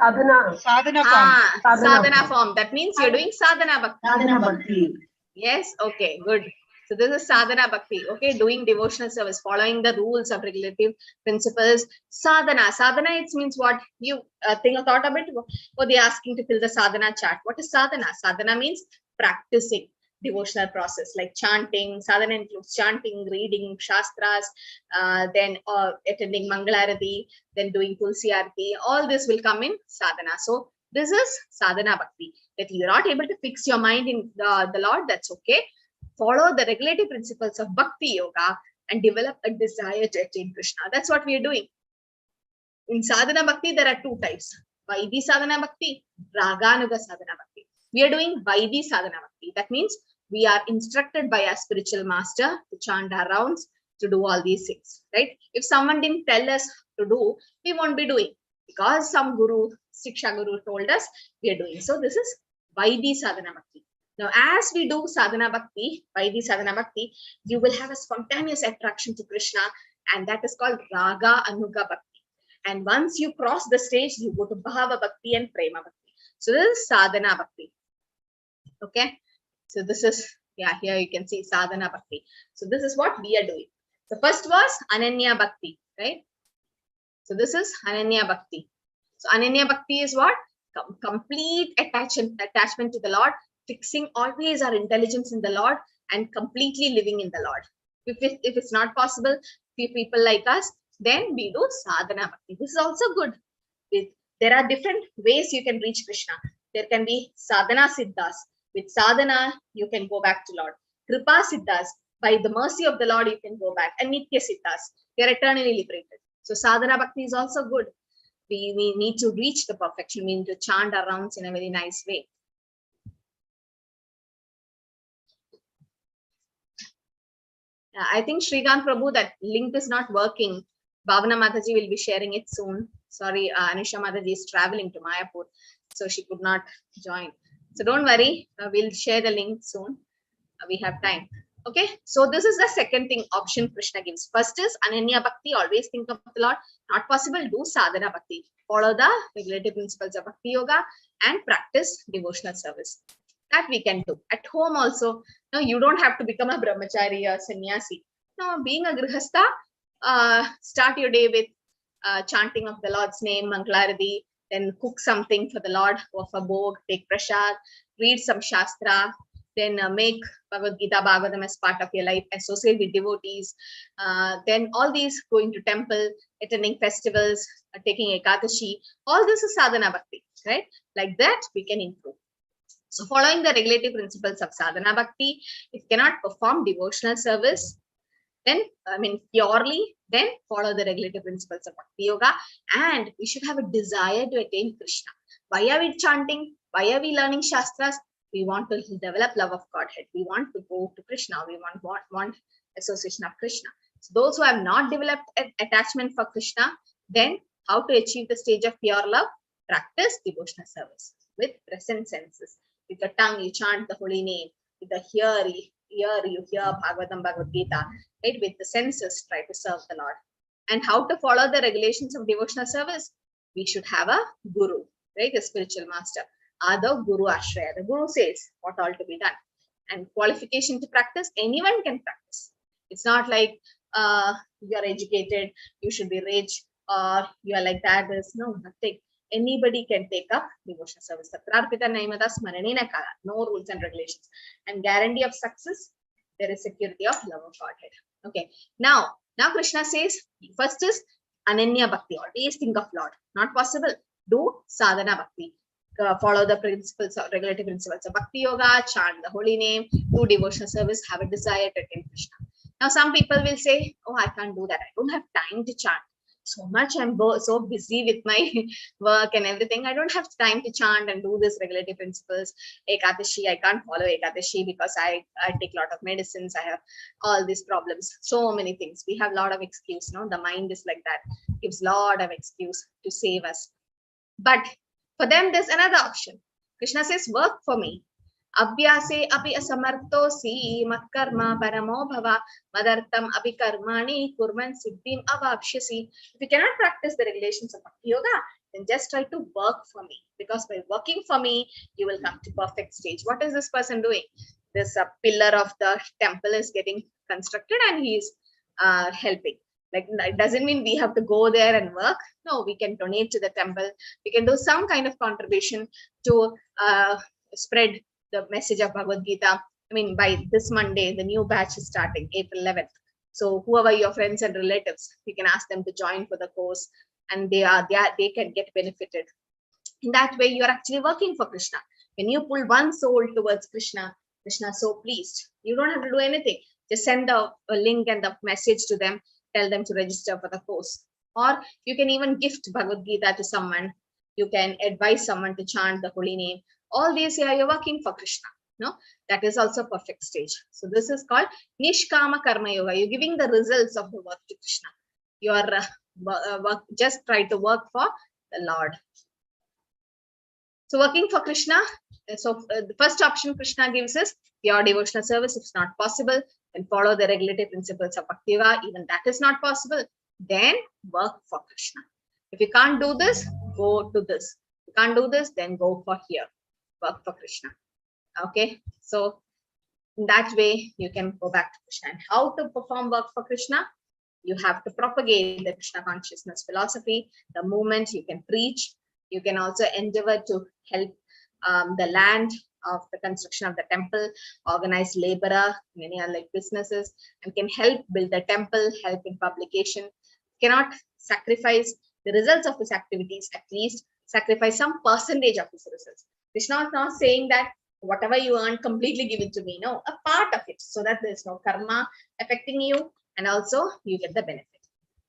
Sadhana form. Sadhana form. That means you're doing sadhana bhakti. Sadhana bhakti. Yes, okay, good. So this is sadhana bhakti, okay, doing devotional service, following the rules of regulative principles. Sadhana, it means what? You thought of it? Oh, they're asking to fill the sadhana chart. What is sadhana? Sadhana means practicing devotional process, like chanting. Sadhana includes chanting, reading shastras, then attending Mangalarati, then doing Tulsi Arati. All this will come in sadhana. So this is sadhana bhakti. That you're not able to fix your mind in the Lord, that's okay. Follow the regulative principles of Bhakti Yoga and develop a desire to attain Krishna. That's what we are doing. In Sadhana Bhakti, there are two types. Vaidhi Sadhana Bhakti, Raganuga Sadhana Bhakti. We are doing Vaidhi Sadhana Bhakti. That means we are instructed by our spiritual master to chant our rounds, to do all these things, right? If someone didn't tell us to do, we won't be doing. Because some guru, Siksha Guru told us, we are doing. So this is Vaidhi Sadhana Bhakti. Now, as we do sadhana bhakti, Vaidhi sadhana bhakti, you will have a spontaneous attraction to Krishna, and that is called Raga Anuga Bhakti. And once you cross the stage, you go to Bhava Bhakti and Prema Bhakti. So this is sadhana bhakti. Okay. So this is, yeah, here you can see sadhana bhakti. So this is what we are doing. The first was Ananya Bhakti, right? So this is Ananya Bhakti. So Ananya Bhakti is what? Complete attachment to the Lord, fixing always our intelligence in the Lord and completely living in the Lord. If it's not possible, for people like us, then we do sadhana bhakti. This is also good. There are different ways you can reach Krishna. There can be sadhana siddhas. With sadhana, you can go back to Lord. Kripa siddhas. By the mercy of the Lord, you can go back. And nitya siddhas. They are eternally liberated. So sadhana bhakti is also good. We need to reach the perfection. We need to chant our rounds in a very nice way. I think Shrikant Prabhu, that link is not working. Bhavana Mataji will be sharing it soon. Sorry, Anisha Mataji is traveling to Mayapur, so she could not join. So don't worry, we'll share the link soon. We have time. Okay, so this is the second thing option Krishna gives. First is Ananya Bhakti, always think of the Lord. Not possible, do Sadhana Bhakti. Follow the regulative principles of Bhakti Yoga and practice devotional service. That we can do. At home also, no, you don't have to become a brahmachari or sannyasi. No, being a grihastha, start your day with chanting of the Lord's name, Mangalarati, then cook something for the Lord, offer bhog, take prasad, read some shastra, then make Bhagavad Gita, Bhagavatam as part of your life, associate with devotees, then all these, going to temple, attending festivals, taking Ekadashi, all this is sadhana bhakti, right? Like that, we can improve. So following the regulative principles of sadhana bhakti, if you cannot perform devotional service, then, purely, then follow the regulative principles of Bhakti Yoga, and we should have a desire to attain Krishna. Why are we chanting? Why are we learning Shastras? We want to develop love of Godhead. We want to go to Krishna. We want association of Krishna. So those who have not developed an attachment for Krishna, then how to achieve the stage of pure love? Practice devotional service with present senses. With the tongue, you chant the holy name. With the ear, you hear Bhagavatam, Bhagavad Gita. Right? With the senses, try to serve the Lord. And how to follow the regulations of devotional service? We should have a guru, right? A spiritual master. Adho Guru Ashraya. The guru says what all to be done. And qualification to practice, anyone can practice. It's not like you are educated, you should be rich, or you are like that. There's no nothing. Anybody can take up devotional service. No rules and regulations. And guarantee of success, there is security of love of Godhead. Okay. Now Krishna says, first is Ananya Bhakti. Always think of Lord. Not possible. Do sadhana bhakti. Follow the principles of regulative principles of Bhakti Yoga, chant the holy name, do devotional service, have a desire to attain Krishna. Now, some people will say, oh, I can't do that. I don't have time to chant. So much I'm so busy with my work and everything. I don't have time to chant and do this regulative principles. Ekadashi, I can't follow Ekadashi because I take a lot of medicines. I have all these problems. So many things. We have a lot of excuse. No, the mind is like that. Gives a lot of excuse to save us. But for them, there's another option. Krishna says, work for me. Abhyase api asamartosi makkarma paramo bhava madartam api karmani kurman siddhim avapshyasi. If you cannot practice the regulations of Bhakti Yoga, then just try to work for me. Because by working for me, you will come to perfect stage. What is this person doing? This pillar of the temple is getting constructed and he is helping. Like, it doesn't mean we have to go there and work. No, we can donate to the temple. We can do some kind of contribution to spread the message of Bhagavad Gita. I mean, by this Monday, the new batch is starting, April 11th. So whoever your friends and relatives, you can ask them to join for the course, and they can get benefited. In that way, you are actually working for Krishna. When you pull one soul towards Krishna, Krishna is so pleased. You don't have to do anything. Just send a link and the message to them. Tell them to register for the course. Or you can even gift Bhagavad Gita to someone. You can advise someone to chant the holy name. All these here, you're working for Krishna. No, that is also perfect stage. So this is called Nishkama Karma Yoga. You're giving the results of the work to Krishna. You are just try to work for the Lord. So working for Krishna. So the first option Krishna gives is pure devotional service. If it's not possible, then follow the regulative principles of Bhakti Yoga. Even that is not possible, then work for Krishna. If you can't do this, go to this. If you can't do this, then go for here. Work for Krishna. Okay, so in that way you can go back to Krishna. And how to perform work for Krishna? You have to propagate the Krishna consciousness philosophy. The movement you can preach. You can also endeavor to help the land of the construction of the temple, organize laborer, many are like businesses, and can help build the temple, help in publication. Cannot sacrifice the results of his activities, at least sacrifice some percentage of his results. Krishna is not saying that whatever you earn, completely give it to me. No, a part of it, so that there is no karma affecting you, and also you get the benefit.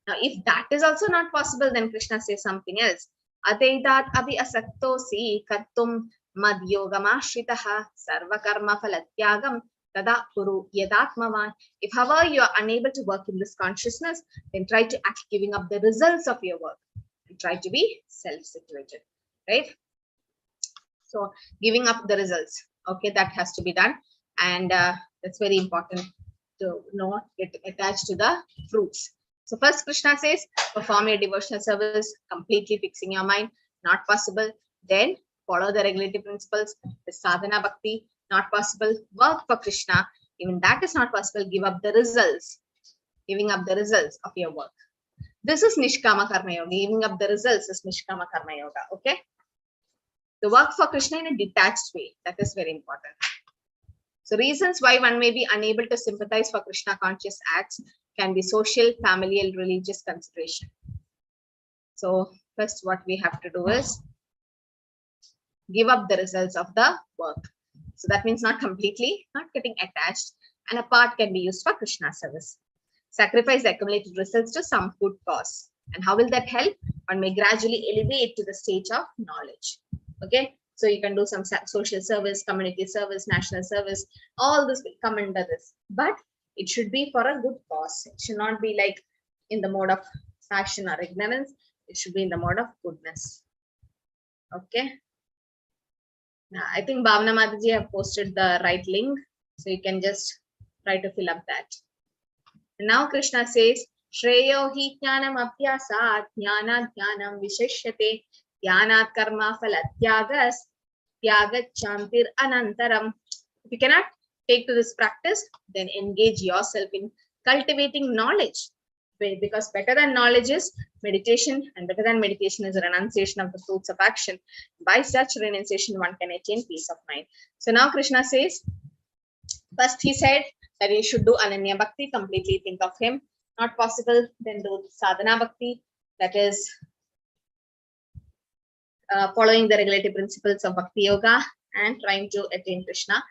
Now, if that is also not possible, then Krishna says something else. Atedat abhi asakto si kartum mad yogamashitaha sarva karma phalatyagam tada kuru yadatmavan. If however you are unable to work in this consciousness, then try to act giving up the results of your work and try to be self-situated, right? So giving up the results, okay, that has to be done, and that's very important to not get attached to the fruits. So first Krishna says, perform your devotional service, completely fixing your mind, not possible. Then follow the regulative principles, the sadhana bhakti, not possible. Work for Krishna, even that is not possible. Give up the results, giving up the results of your work. This is Nishkama Karma Yoga. Giving up the results is Nishkama Karma Yoga, okay? The work for Krishna in a detached way, that is very important. So reasons why one may be unable to sympathize for Krishna conscious acts can be social, familial, religious consideration. So first what we have to do is give up the results of the work. So that means not completely, not getting attached, and a part can be used for Krishna service. Sacrifice the accumulated results to some good cause. And how will that help? One may gradually elevate to the stage of knowledge. Okay, so you can do some social service, community service, national service, all this will come under this. But it should be for a good cause. It should not be like in the mode of passion or ignorance. It should be in the mode of goodness. Okay. Now, I think Bhavana Mataji have posted the right link. So you can just try to fill up that. And now Krishna says, Shreyo hi jnanam abhyasat jnana jnanam visheshyate jnanat karma phalatyagas tyagat chantir anantaram. If you cannot take to this practice, then engage yourself in cultivating knowledge. Because better than knowledge is meditation, and better than meditation is renunciation of the fruits of action. By such renunciation, one can attain peace of mind. So now Krishna says, first he said that you should do Ananya Bhakti, completely think of him. Not possible, then do Sadhana Bhakti, that is following the regulative principles of Bhakti Yoga and trying to attain Krishna.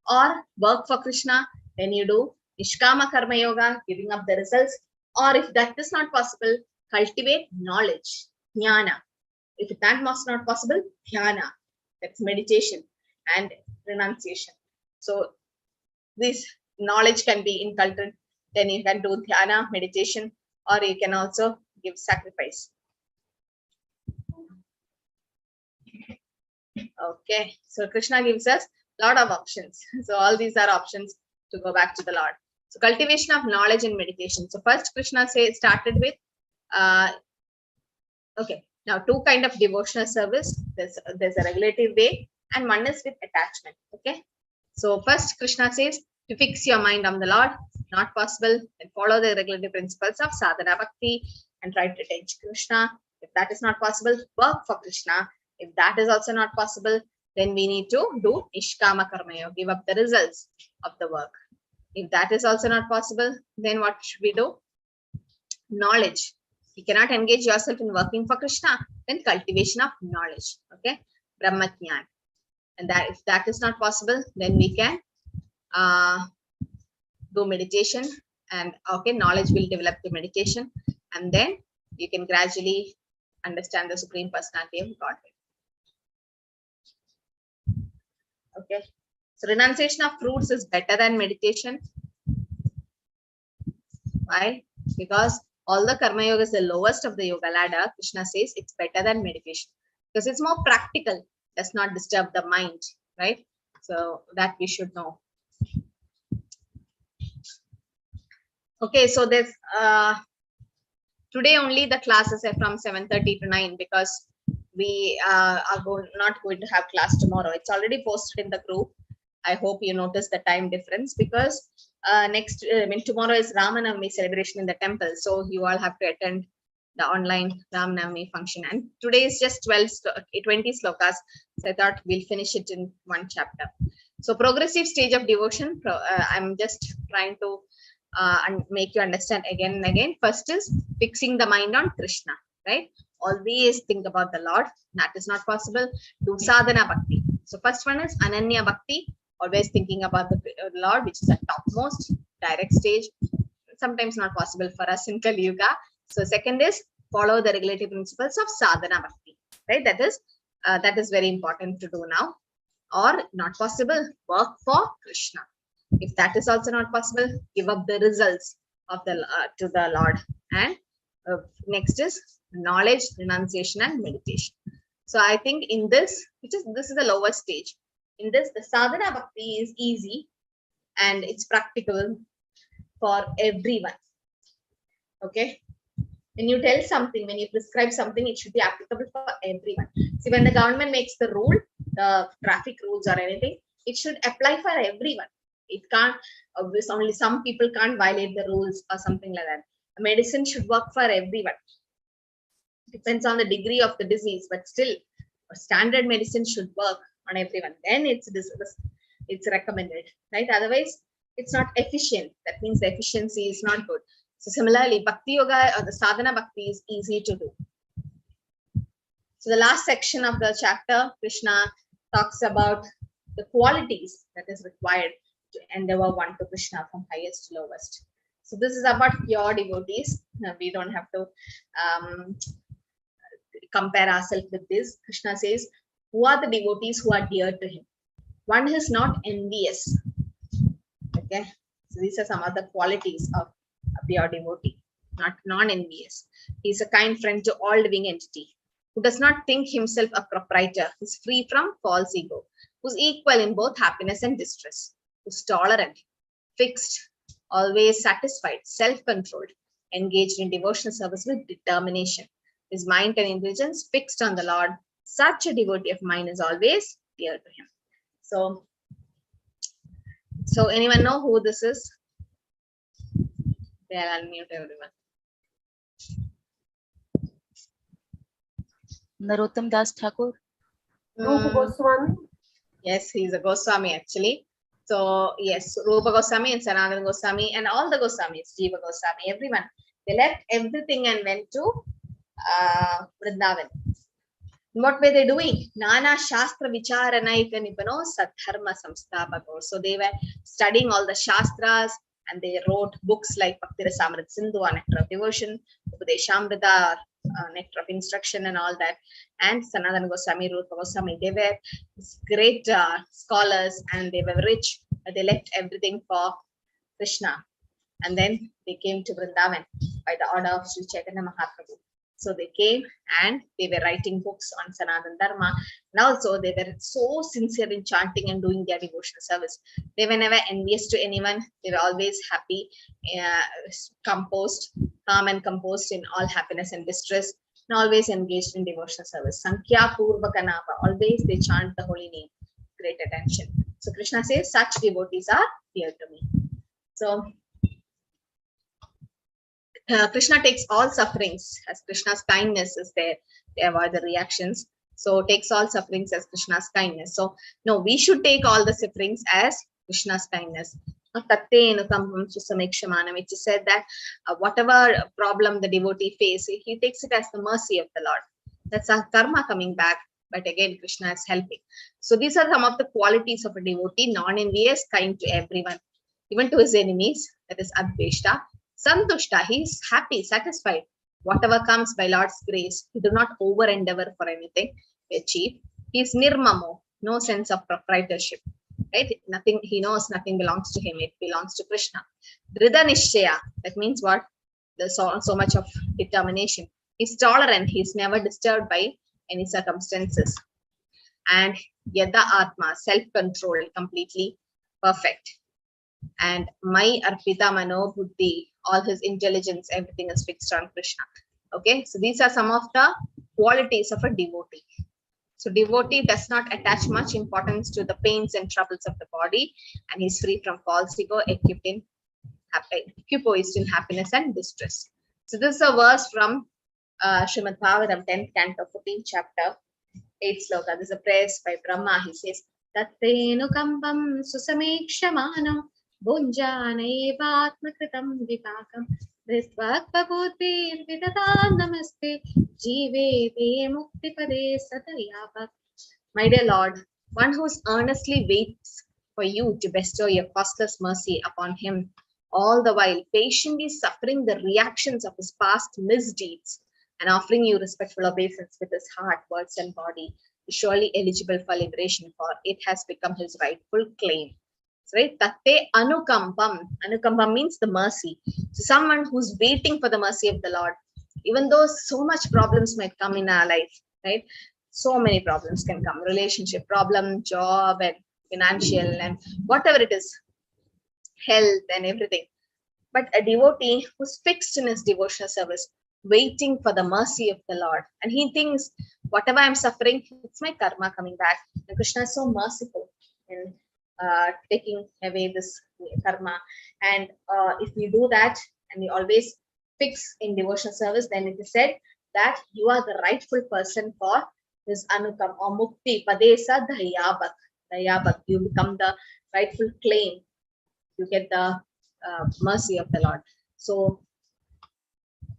Or work for Krishna, then you do Nishkama Karma Yoga, giving up the results. Or if that is not possible, cultivate knowledge, jnana. If that was not possible, dhyana, that's meditation and renunciation. So this knowledge can be inculcated, then you can do dhyana, meditation, or you can also give sacrifice. Okay, so Krishna gives us a lot of options. So all these are options to go back to the Lord. So cultivation of knowledge and meditation. So first Krishna started with, okay, now two kind of devotional service. There's a regulative way and one is with attachment. Okay, so first Krishna says to fix your mind on the Lord. Not possible, then follow the regulative principles of sadhana bhakti and try to attain Krishna. If that is not possible, work for Krishna. If that is also not possible, then we need to do Nishkama Karma Yoga, give up the results of the work. If that is also not possible, then what should we do? Knowledge. You cannot engage yourself in working for Krishna, then cultivation of knowledge. Okay, Brahmajnana. And that if that is not possible, then we can do meditation, and okay, knowledge will develop the meditation, and then you can gradually understand the Supreme Personality of Godhead. Okay, so renunciation of fruits is better than meditation. Why? Because all the karma yoga is the lowest of the yoga ladder. Krishna says it's better than meditation because it's more practical, does not disturb the mind, right? So that we should know. Okay, so there's today only the classes are from 7:30 to 9 because we are not going to have class tomorrow. It's already posted in the group. I hope you notice the time difference because tomorrow is Ramanavami celebration in the temple. So you all have to attend the online Ramanavami function. And today is just 20 slokas. So I thought we'll finish it in one chapter. So progressive stage of devotion. I'm just trying to and make you understand again and again. First is fixing the mind on Krishna, right? Always think about the Lord. That is not possible. Do sadhana bhakti. So first one is Ananya Bhakti, always thinking about the Lord, which is a topmost direct stage. Sometimes not possible for us in Kali Yuga. So second is follow the regulative principles of sadhana bhakti, right? That is very important to do now. Or not possible, work for Krishna. If that is also not possible, give up the results of the to the Lord. And next is knowledge, renunciation, and meditation. So I think in this is the lowest stage. In this, the sadhana bhakti is easy and it's practical for everyone. Okay. When you tell something, when you prescribe something, it should be applicable for everyone. See, when the government makes the rule, the traffic rules or anything, it should apply for everyone. It can't, only some people can't violate the rules or something like that. A medicine should work for everyone. Depends on the degree of the disease, but still, a standard medicine should work on everyone. Then it's recommended, right? Otherwise, it's not efficient. That means the efficiency is not good. So similarly, Bhakti Yoga or the Sadhana Bhakti is easy to do. So the last section of the chapter, Krishna talks about the qualities that is required to endeavor one to Krishna from highest to lowest. So this is about pure devotees. Now, we don't have to compare ourselves with this. Krishna says, who are the devotees who are dear to him? One is not envious. Okay, so these are some other qualities of a pure devotee, not non-envious. He is a kind friend to all living entity, who does not think himself a proprietor, who is free from false ego, who is equal in both happiness and distress, who is tolerant, fixed, always satisfied, self-controlled, engaged in devotional service with determination. His mind and intelligence fixed on the Lord. Such a devotee of mine is always dear to him. So anyone know who this is? They are unmute everyone. Narottam Das Thakur. Rupa Goswami. Yes, he's a Goswami actually. So yes, Rupa Goswami and Sanatana Goswami and all the Goswamis, Jiva Goswami, everyone, they left everything and went to Vrindavan. What were they doing? Nana Shastra Vicharanaika Nipano Sadharma Samstapako. So they were studying all the Shastras and they wrote books like Bhakti Rasamrit Sindhu, Nectar of Devotion, Upadeshamrita, Nectar of Instruction and all that. And Sanatana Goswami, Rupa Goswami, they were great scholars and they were rich. But they left everything for Krishna. And then they came to Vrindavan by the order of Sri Chaitanya Mahaprabhu. So they came and they were writing books on Sanatana Dharma. And also they were so sincere in chanting and doing their devotional service. They were never envious to anyone. They were always happy, calm and composed in all happiness and distress, and always engaged in devotional service. Sankhya Purva Kanapa. Always they chant the holy name. Great attention. So Krishna says, such devotees are dear to me. So Krishna takes all sufferings as Krishna's kindness is there. They avoid the reactions. So takes all sufferings as Krishna's kindness. So no, we should take all the sufferings as Krishna's kindness. Which is said that whatever problem the devotee faces, he takes it as the mercy of the Lord. That's our karma coming back. But again, Krishna is helping. So these are some of the qualities of a devotee: non-envious, kind to everyone, even to his enemies. That is Adveshta. Santushta, he is happy, satisfied. Whatever comes by Lord's grace, he do not over endeavor for anything to achieve. He is nirmamo, no sense of proprietorship. Right? Nothing, he knows nothing belongs to him, it belongs to Krishna. Dhrida Nishchaya, that means what? There's so much of determination. He's tolerant, he's never disturbed by any circumstances. And Yada Atma, self-control, completely perfect. And my Arpita Mano Buddhi, all his intelligence, everything is fixed on Krishna. Okay, so these are some of the qualities of a devotee. So devotee does not attach much importance to the pains and troubles of the body, and he's free from false ego, equipoised in happiness and distress. So this is a verse from Srimad Bhagavatam 10th canto 14th chapter 8th sloka. This is a prayer by Brahma. He says, Tattenu kambam susamekshamano Bunjana kritam vipakam Dristvakvabuddhir vidadam namaste Jivete muktipade satayapa. My dear Lord, one who earnestly waits for you to bestow your costless mercy upon him, all the while patiently suffering the reactions of his past misdeeds and offering you respectful obeisance with his heart, words, and body, is surely eligible for liberation, for it has become his rightful claim. Right? Tatte anukampam. Anukampam means the mercy. So someone who's waiting for the mercy of the Lord, even though so much problems might come in our life, right? So many problems can come, relationship problem, job and financial and whatever it is, health and everything. But a devotee who's fixed in his devotional service, waiting for the mercy of the Lord. And he thinks, whatever I'm suffering, it's my karma coming back. And Krishna is so merciful in taking away this karma. And if you do that and you always fix in devotional service, then it is said that you are the rightful person for this anukam or mukti padesa dayabak. Dayabak, you become the rightful claim. You get the mercy of the Lord. So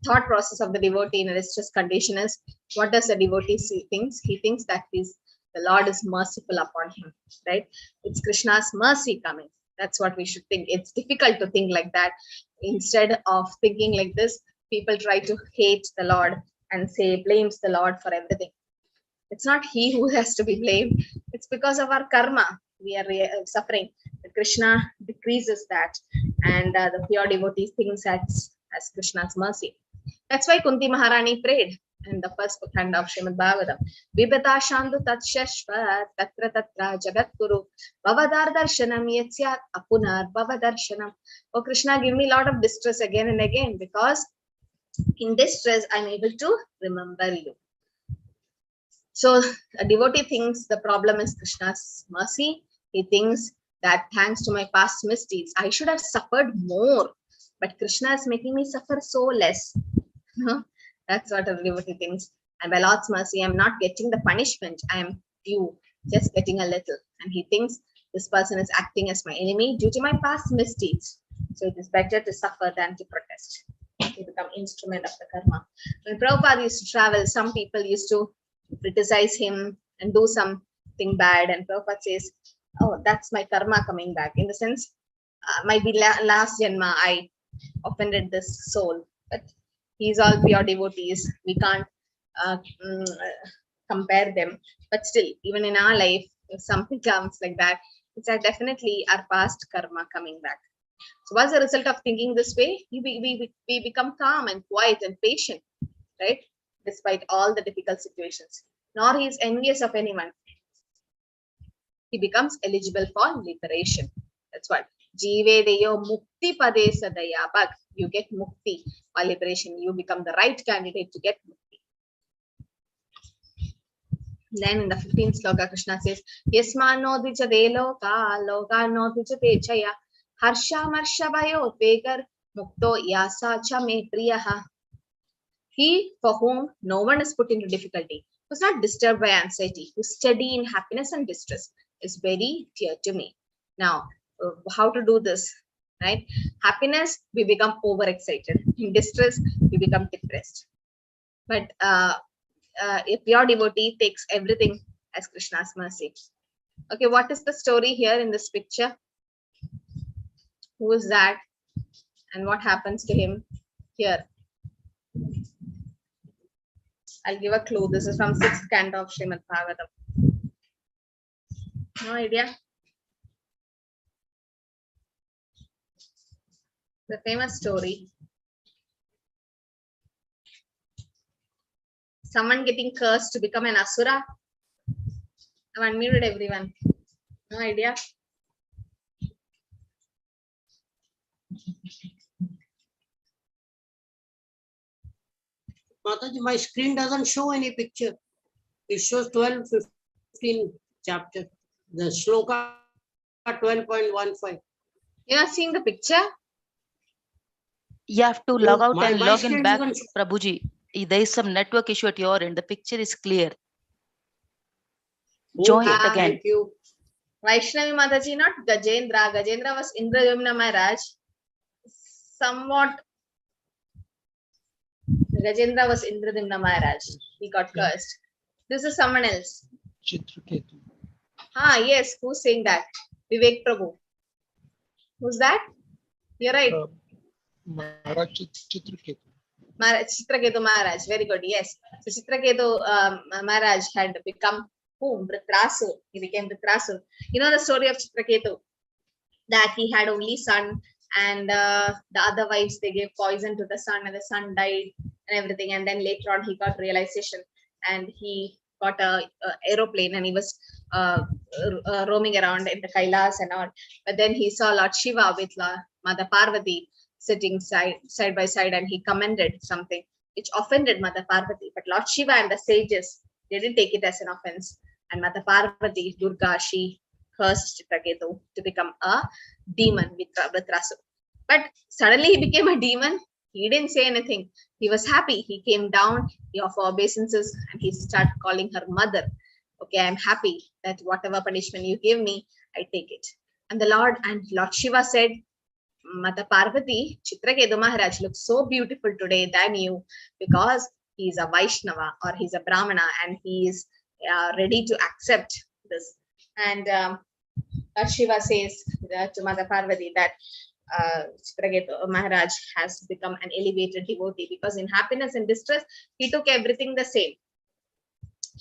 thought process of the devotee in a distress condition is, what does the devotee thinks? He thinks that the Lord is merciful upon him, right? It's Krishna's mercy coming. That's what we should think. It's difficult to think like that. Instead of thinking like this, people try to hate the Lord and say, blames the Lord for everything. It's not he who has to be blamed. It's because of our karma. We are suffering. Krishna decreases that. And the pure devotee thinks as Krishna's mercy. That's why Kunti Maharani prayed in the first canto of Srimad Bhagavatam. Vibhata Shandu Tatshashva Tatra Tatra Jagat Guru Bhavadar Darshanam Yatsya Apunar Bhavadarshanam. Oh Krishna, give me a lot of distress again and again, because in distress I'm able to remember you. So a devotee thinks the problem is Krishna's mercy. He thinks that thanks to my past misdeeds, I should have suffered more. but Krishna is making me suffer so less. That's what a devotee thinks. And by Lord's mercy, I'm not getting the punishment. I'm few, just getting a little. And he thinks this person is acting as my enemy due to my past misdeeds. So it is better to suffer than to protest. To become instrument of the karma. When Prabhupada used to travel, some people used to criticize him and do something bad. And Prabhupada says, oh, that's my karma coming back. In the sense, might be last janma, I offended this soul. But these all pure devotees. We can't compare them. But still, even in our life, if something comes like that, it's definitely our past karma coming back. So what's the result of thinking this way? We become calm and quiet and patient, right? Despite all the difficult situations. Nor he is envious of anyone. He becomes eligible for liberation. That's what. Jive deyo mukti pade sadaya. But you get mukti or liberation. You become the right candidate to get mukti. Then in the 15th sloka, Krishna says, Yasmano dijade loka, loka no dijate chaya. Harsha marsha bhayo vegar mukto yasa cha me priyaha. He for whom no one is put into difficulty, who's not disturbed by anxiety, who's steady in happiness and distress, is very dear to me. Now, how to do this, right? Happiness, we become overexcited. In distress, we become depressed. But a pure devotee takes everything as Krishna's mercy. Okay, what is the story here in this picture? Who is that? And what happens to him here? I'll give a clue. This is from 6th canto of Srimad Bhagavatam. No idea? The famous story. Someone getting cursed to become an asura. I've unmuted everyone. No idea? Mataji, my screen doesn't show any picture. It shows 12, 15 chapter. The sloka 12.15. You are seeing the picture? You have to log out and my log in screen back, doesn't show. Prabhuji. There is some network issue at your end. The picture is clear. Okay, Join it again. thank you. Vaishnavi Mataji, not Gajendra. Gajendra was Indradumna Maharaj. Somewhat. Gajendra was Indradumna Maharaj. He got cursed. This is someone else. Chitraketu. Yes. Who's saying that? Vivek Prabhu. Who's that? You're right. Maharaj Chitraketu. Chitraketu Maharaj. Very good. Yes. So Chitraketu Maharaj had become whom? Vritrasu. He became Vritrasu. You know the story of Chitraketu? That he had only son, and the other wives, they gave poison to the son, and the son died and everything. And then later on he got realization, and he got a aeroplane, and he was roaming around in the Kailas and all. But then he saw Lord Shiva with Mother Parvati sitting side by side, and he commended something which offended Mother Parvati. But Lord Shiva and the sages, they didn't take it as an offense. And Mother Parvati, Durga, she cursed Chitraketu to become a demon with Vritrasu. But suddenly he became a demon. He didn't say anything. He was happy. He came down, he offered obeisances, and he started calling her mother. Okay, I'm happy that whatever punishment you give me, I take it. And Lord Shiva said, Mother Parvati, Chitraketu Maharaj looks so beautiful today than you, because he is a Vaishnava or he's a Brahmana, and he is ready to accept this. And Lord Shiva says to Mother Parvati that Chitraketu Maharaj has become an elevated devotee, because in happiness and distress, he took everything the same.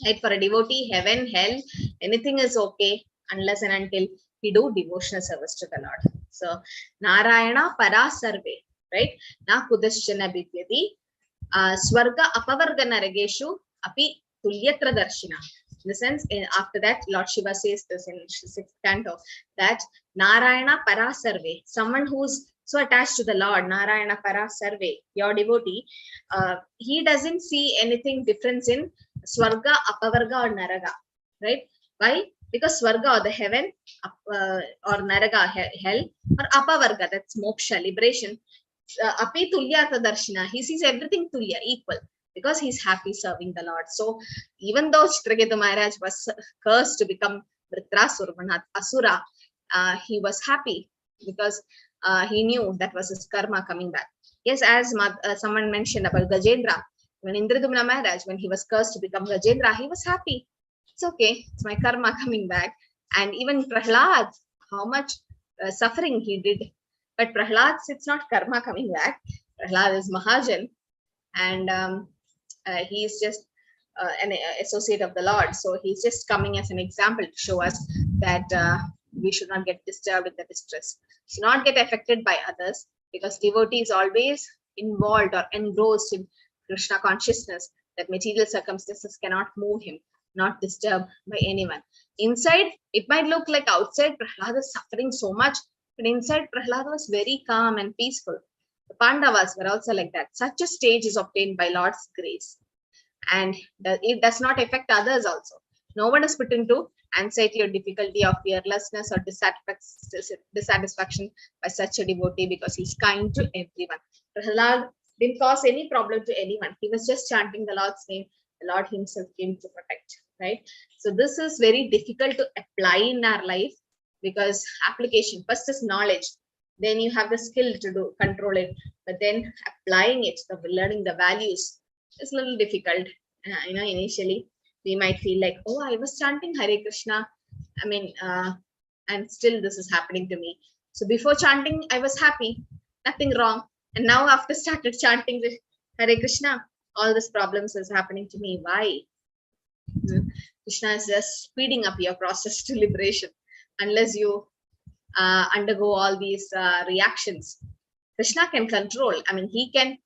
Right? For a devotee, heaven, hell, anything is okay unless and until he do devotional service to the Lord. So, Narayana para sarve, right? Na kudaschana bidyati, swarga apavarga narageshu api tulyatra darshina. In the sense, after that, Lord Shiva says this in 6th canto, that Narayana para sarve, someone who's so attached to the Lord, Narayana para sarve, your devotee, he doesn't see anything difference in Swarga, Apavarga or Naraga, right? Why? Because Swarga or the heaven, or Naraga, hell, or Apavarga, that's moksha, liberation, Api tulya tadarshina. He sees everything tulya, equal, because he's happy serving the Lord. So even though Chitraketu Maharaj was cursed to become Vritrasura, Asura, he was happy because he knew that was his karma coming back. Yes, as someone mentioned about Gajendra, when Indradumna Maharaj, when he was cursed to become Gajendra, he was happy. It's okay, it's my karma coming back. And even Prahlad, how much suffering he did. But Prahlad's, it's not karma coming back. Prahlad is Mahajan, and he is just an associate of the Lord. So he's just coming as an example to show us that we should not get disturbed with the distress. So not get affected by others, because devotee is always involved or engrossed in Krishna consciousness, that material circumstances cannot move him, not disturbed by anyone. Inside, it might look like outside Prahlad is suffering so much, but inside Prahlad was very calm and peaceful. The Pandavas were also like that. Such a stage is obtained by Lord's grace. And it does not affect others also. No one is put into anxiety or difficulty or fearlessness or dissatisfaction by such a devotee, because he's kind to everyone. Prahlad didn't cause any problem to anyone. He was just chanting the Lord's name. The Lord himself came to protect, right? So this is very difficult to apply in our life, because application first is knowledge, then you have the skill to control it, but then applying it, learning the values is a little difficult. Initially we might feel like, oh, I was chanting Hare Krishna, and still this is happening to me. So before chanting I was happy, nothing wrong, and now after started chanting Hare Krishna, all these problems is happening to me. Why? Krishna is just speeding up your process to liberation. Unless you undergo all these reactions, Krishna can control. He can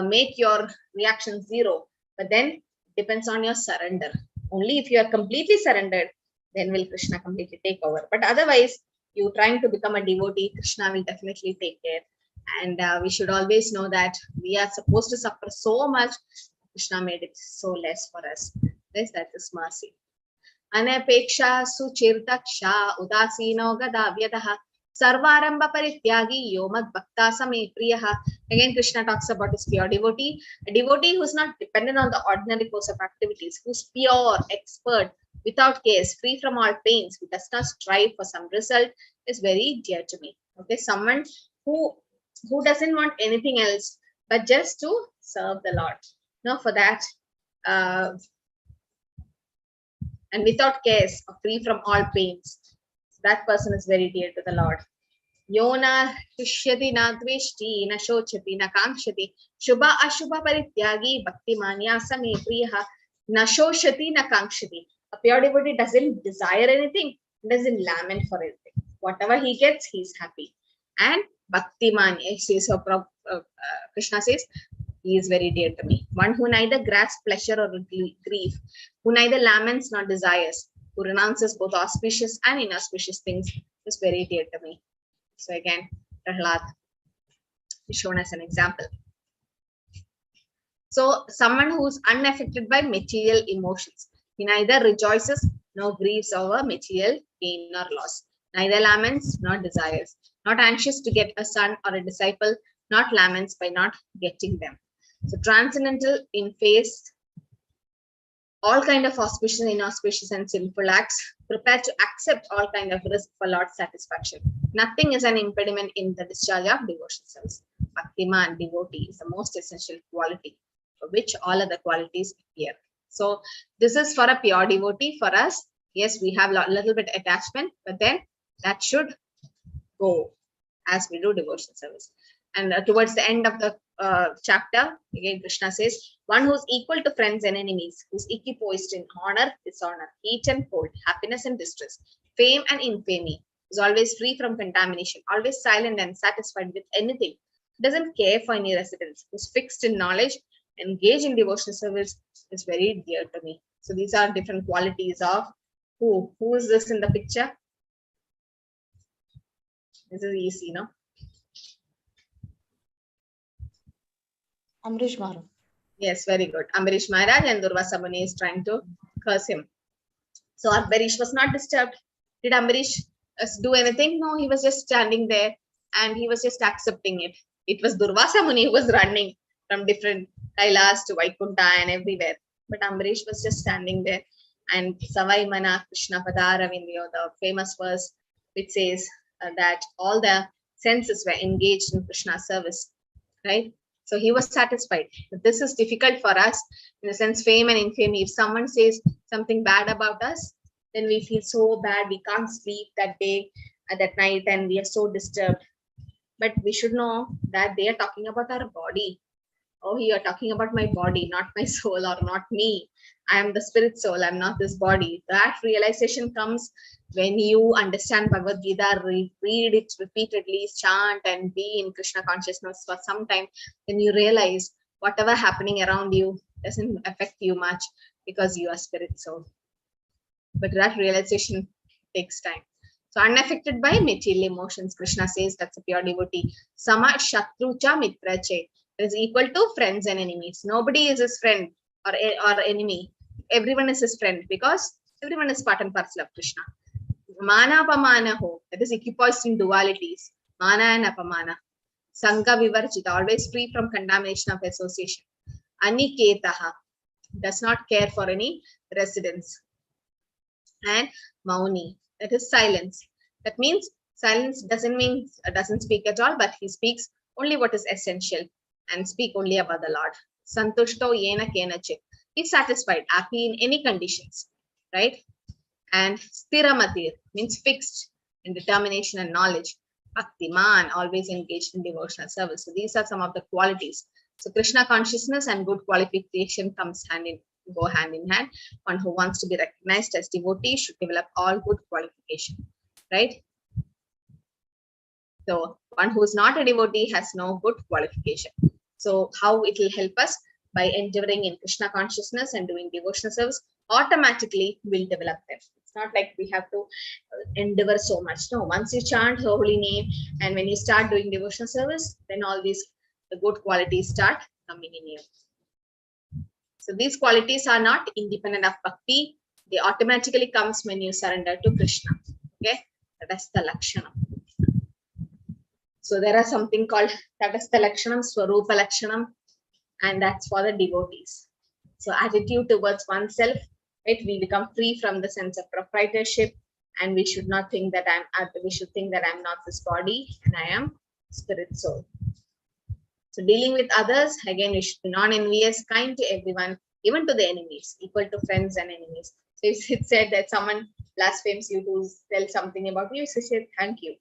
make your reaction zero, but then depends on your surrender. Only if you are completely surrendered, then will Krishna completely take over. But otherwise, you trying to become a devotee, Krishna will definitely take care. And we should always know that we are supposed to suffer so much. Krishna made it so less for us. Yes, that is mercy. Anapeksha suchirtaksha udasino gadavyadah sarvaramba parityagi yomad bhakta same priyaha. Again, Krishna talks about his pure devotee. A devotee who's not dependent on the ordinary course of activities, who's pure, expert, without cares, free from all pains, who does not strive for some result, is very dear to me. Okay, someone who doesn't want anything else but just to serve the Lord. Now, for that, and without cares, or free from all pains, that person is very dear to the Lord. Yona tushyati na dveshti na shochati na kamshati shubha ashubha parityagi bhakti manya same priyaha na shochati na kamshati. A pure devotee doesn't desire anything, doesn't lament for anything. Whatever he gets, he's happy. And bhakti manya, Krishna says, he is very dear to me. One who neither grasps pleasure or grief, who neither laments nor desires, who renounces both auspicious and inauspicious things, is very dear to me. So again, Prahlad is shown as an example. So someone who is unaffected by material emotions. He neither rejoices nor grieves over material gain or loss, neither laments nor desires, not anxious to get a son or a disciple, not laments by not getting them. So transcendental in face all kind of auspicious, inauspicious, and sinful acts, prepared to accept all kind of risk for Lord's satisfaction. Nothing is an impediment in the discharge of devotional service. Bhaktiman, devotee, is the most essential quality for which all other qualities appear. So this is for a pure devotee. For us, yes, we have a little bit attachment, but then that should go as we do devotional service. And towards the end of the chapter, again Krishna says, one who's equal to friends and enemies, who's equipoised in honor, dishonor, heat and cold, happiness and distress, fame and infamy, is always free from contamination, always silent and satisfied with anything, doesn't care for any residence, who's fixed in knowledge, engaged in devotional service, is very dear to me. So these are different qualities of who is this in the picture? This is easy, no? Amrish Maharaj. Yes, very good. Ambarish Maharaj, and Durvasa Muni is trying to curse him. So Ambarish was not disturbed. Did Ambarish do anything? No, he was just standing there and he was just accepting it. It was Durvasa Muni who was running from different Kailas to Vaikunta and everywhere. But Ambarish was just standing there. And Savai Mana Krishna Padaravindiyo, the famous verse which says that all the senses were engaged in Krishna's service, right? So he was satisfied. But this is difficult for us in the sense fame and infamy. If someone says something bad about us, then we feel so bad. We can't sleep that day, that night, and we are so disturbed. But we should know that they are talking about our body. Oh, you are talking about my body, not my soul or not me. I am the spirit soul. I'm not this body. That realization comes when you understand Bhagavad Gita, read it repeatedly, chant and be in Krishna consciousness for some time. Then you realize whatever happening around you doesn't affect you much because you are spirit soul. But that realization takes time. So unaffected by material emotions, Krishna says that's a pure devotee. Sama Shatrucha Mitra Che. It is equal to friends and enemies. Nobody is his friend or enemy. Everyone is his friend because everyone is part and parcel of Krishna. Mana Apamana Ho. That is equipoised in dualities. Mana and Apamana. Sangha Vivarjita. Always free from condemnation of association. Aniketaha. Does not care for any residence. And Mauni. That is silence. That means silence doesn't mean doesn't speak at all, but he speaks only what is essential and speak only about the Lord. Santushto yena kenache. He's satisfied, happy in any conditions, right? And sthiramatir means fixed in determination and knowledge. Bhaktiman, always engaged in devotional service. So these are some of the qualities. So Krishna consciousness and good qualification go hand in hand. One who wants to be recognized as devotee should develop all good qualification, right? So one who is not a devotee has no good qualification. So how it will help us? By endeavoring in Krishna consciousness and doing devotional service, automatically will develop them. It's not like we have to endeavor so much. No, once you chant the holy name and when you start doing devotional service, then all these the good qualities start coming in you. So these qualities are not independent of bhakti. They automatically comes when you surrender to Krishna. Okay, that's the Lakshanam. So there are something called Tatastha Lakshanam, Swarupa Lakshanam, and that's for the devotees. So attitude towards oneself, right? We become free from the sense of proprietorship, and we should not think that we should think that I'm not this body and I am spirit soul. So dealing with others, again, we should be non-envious, kind to everyone, even to the enemies, equal to friends and enemies. So if it said that someone blasphemes you to tell something about you, you say thank you.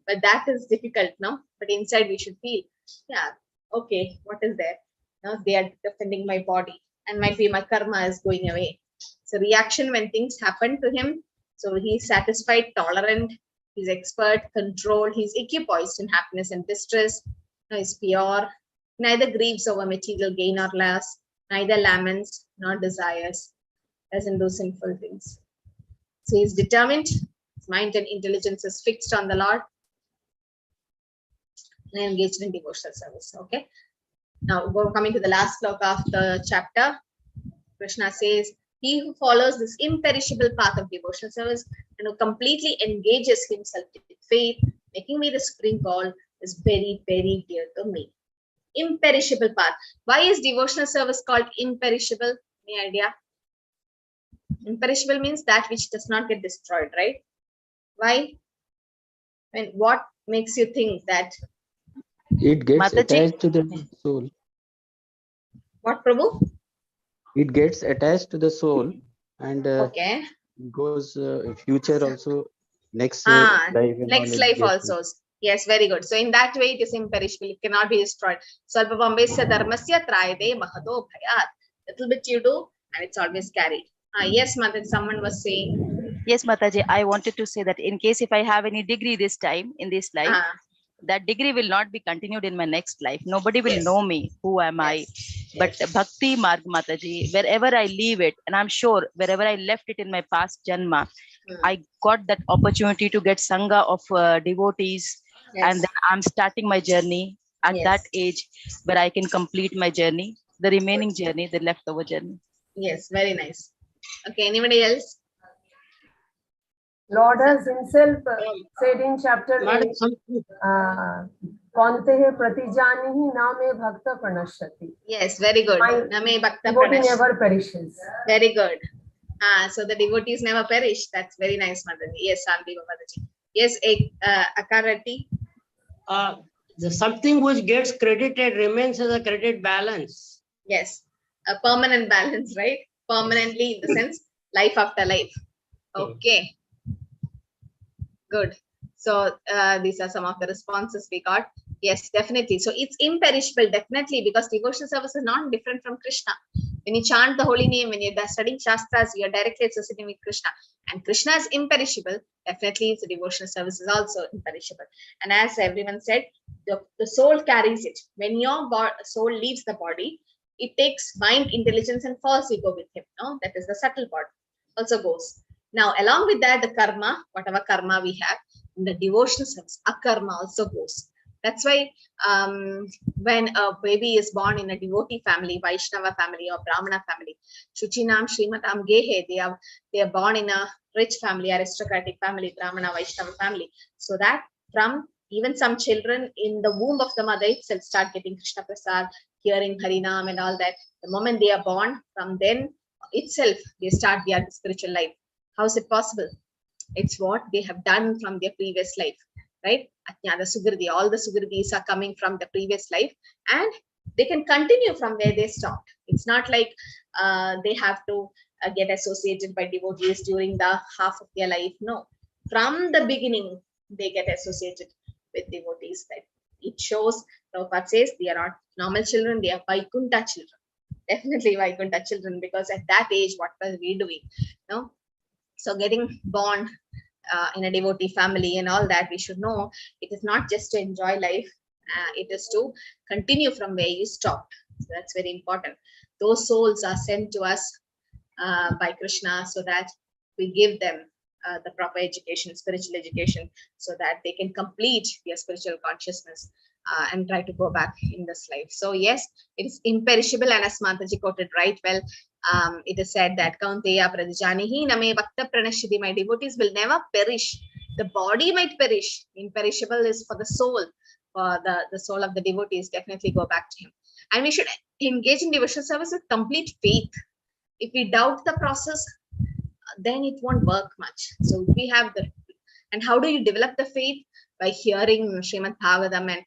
But that is difficult, no? But inside we should feel, yeah, okay, what is there? No, they are defending my body and might be my karma is going away. So reaction when things happen to him. So he's satisfied, tolerant, he's expert, controlled, he's equipoised in happiness and distress. No, he's pure, neither grieves over material gain or loss, neither laments nor desires, doesn't do sinful things. So he's determined, his mind and intelligence is fixed on the Lord, and engaged in devotional service. Okay. Now we're coming to the last sloka of the chapter. Krishna says, he who follows this imperishable path of devotional service and who completely engages himself with faith, making me the supreme goal, is very, very dear to me. Imperishable path. Why is devotional service called imperishable? Any idea? Imperishable means that which does not get destroyed, right? Why? And what makes you think that? It gets Mataji. attached to the soul. What, Prabhu? It gets attached to the soul and Okay. goes future also, next Ah, life and all next it life gets. also. Yes, very good. So in that way, it is imperishable. It cannot be destroyed. Salpavambesya dharmasya trayade mahato bhayat. Little bit you do, and it's always carried. Yes, Mataji, someone was saying. Yes, Mataji, I wanted to say that in case if I have any degree this time in this life, that degree will not be continued in my next life. Nobody will know me. Who am I? But Bhakti Marg, Mataji, wherever I leave it, and I'm sure wherever I left it in my past Janma, I got that opportunity to get Sangha of devotees. And then I'm starting my journey at that age where I can complete my journey, the remaining journey, the leftover journey. Yes, very nice. Okay, anybody else? Lord has himself said in chapter 8, Kaunteya pratijanihi name bhakta pranashyati. Yes, very good. My Name bhakta devotee pranashyati. never perishes. Very good. So the devotees never perish. That's very nice, Mataji. Yes, Shanti Mataji. Yes, Akarati. Something which gets credited remains as a credit balance. Yes, a permanent balance, right? Permanently in the sense life after life. Okay, good. So these are some of the responses we got. Yes, definitely. So it's imperishable, definitely, because devotional service is not different from Krishna. When you chant the holy name, when you're studying Shastras, you're directly associating with Krishna. And Krishna is imperishable. Definitely, the devotional service is also imperishable. And as everyone said, the soul carries it. When your soul leaves the body, it takes mind, intelligence, and false ego with him. No? That is the subtle part. Also goes. Now, along with that, the karma, whatever karma we have, in the devotional service, akarma also goes. That's why when a baby is born in a devotee family, Vaishnava family or Brahmana family, Shuchinam, Srimatam, Gehe, they are born in a rich family, aristocratic family, Brahmana, Vaishnava family. So that from even some children in the womb of the mother itself start getting Krishna Prasad, hearing Harinam and all that. The moment they are born, from then itself, they start their spiritual life. How is it possible? It's what they have done from their previous life. Right? Ajnana Sugridi, all the Sugridis are coming from the previous life and they can continue from where they stopped. It's not like they have to get associated by devotees during the half of their life. No, from the beginning, they get associated with devotees. That it shows, Prabhupada says, they are not normal children, they are Vaikuntha children. Definitely Vaikuntha children, because at that age, what were we doing? No? So getting born in a devotee family and all that, we should know it is not just to enjoy life, it is to continue from where you stopped. So that's very important. Those souls are sent to us by Krishna so that we give them the proper education, spiritual education, so that they can complete their spiritual consciousness and try to go back in this life. So yes, it is imperishable, and as Mataji quoted right well, it is said that Kaunteya pradijanihi name bhakta pranashyati, my devotees will never perish. The body might perish. Imperishable is for the soul. For the soul of the devotees definitely go back to him. And we should engage in devotional service with complete faith. If we doubt the process, then it won't work much. So we have and how do you develop the faith? By hearing Srimad Bhagavatam and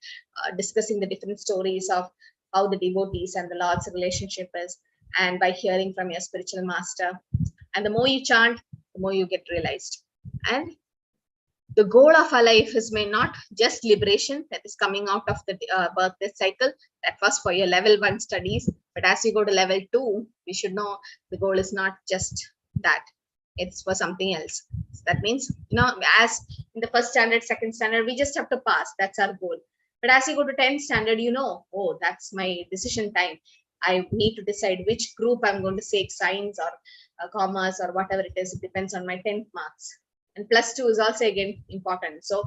discussing the different stories of how the devotees and the Lord's relationship is, and by hearing from your spiritual master. And the more you chant, the more you get realized. And the goal of our life is may not just liberation, that is coming out of the birth-death cycle. That was for your level 1 studies. But as you go to level 2, we should know the goal is not just that. It's for something else. So that means, as in the first standard, second standard, we just have to pass. That's our goal. But as you go to 10th standard, oh, that's my decision time. I need to decide which group I'm going to take, science or commerce or whatever it is. It depends on my 10th marks. And plus 2 is also again important. So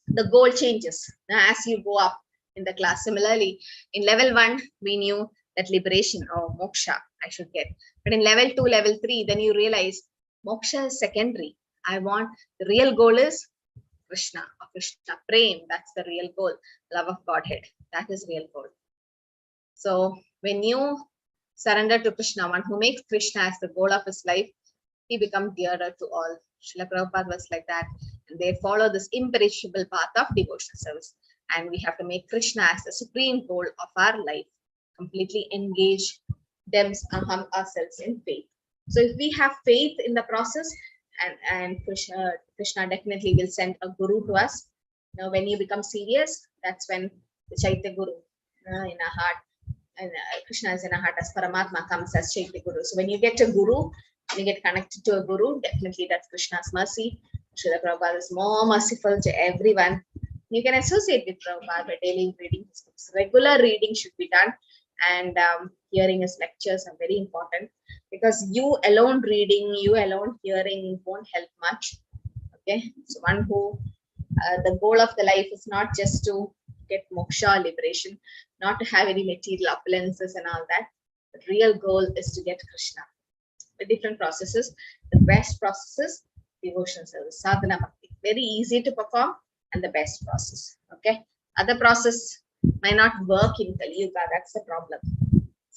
the goal changes as you go up in the class. Similarly, in level 1, we knew that liberation or moksha I should get. But in level 2, level 3, then you realize moksha is secondary. The real goal is Krishna or Krishna Prem. That's the real goal. Love of Godhead. That is real goal. So when you surrender to Krishna, one who makes Krishna as the goal of his life, he becomes dearer to all. Srila Prabhupada was like that. And they follow this imperishable path of devotional service. And we have to make Krishna as the supreme goal of our life. Completely engage ourselves in faith. So if we have faith in the process, and Krishna definitely will send a guru to us. Now, when you become serious, that's when the Chaitya Guru in our heart, and Krishna is in our heart as Paramatma comes as Chaitya Guru. So when you get a guru, when you get connected to a guru, definitely that's Krishna's mercy. Srila Prabhupada is more merciful to everyone. You can associate with Prabhupada by daily reading his books. Regular reading should be done, and hearing his lectures are very important, because you alone reading, you alone hearing won't help much. Okay, so one who the goal of the life is not just to get moksha, liberation, not to have any material opulences and all that. The real goal is to get Krishna. The different processes, the best processes, devotional service, sadhana bhakti, very easy to perform and the best process. Okay, other process might not work in Kali Yuga. That's the problem.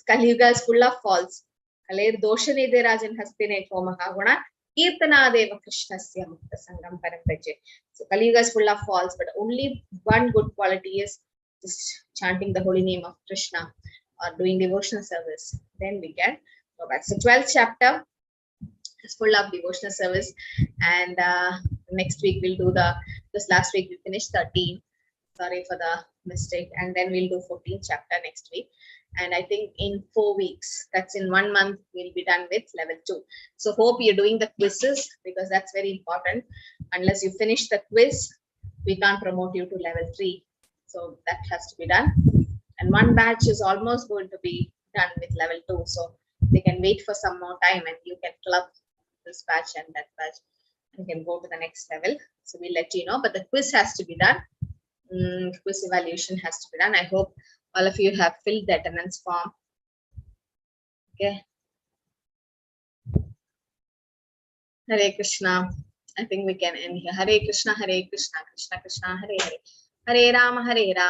Kali Yuga is full of faults. Kaler doshane de rajan hastine ko mahaguna kirtana deva krishnasya mukta sangam parampaje. So Kali Yuga is full of faults, but only one good quality is just chanting the holy name of Krishna or doing devotional service. Then we can go back. So 12th chapter is full of devotional service, and next week we'll do this last week we finished 13. Sorry for the mistake, and then we'll do 14th chapter next week. And I think in 4 weeks, that's in 1 month, we'll be done with level 2. So hope you're doing the quizzes, because that's very important. Unless you finish the quiz, we can't promote you to level 3. So that has to be done. And one batch is almost going to be done with level 2. So they can wait for some more time, and you can club this batch and that batch and can go to the next level. So we'll let you know, but the quiz has to be done. Quiz evaluation has to be done. I hope all of you have filled the attendance form. Okay. Hare Krishna. I think we can end here. Hare Krishna, Krishna Krishna, Hare Hare. Hare Rama, Hare Rama.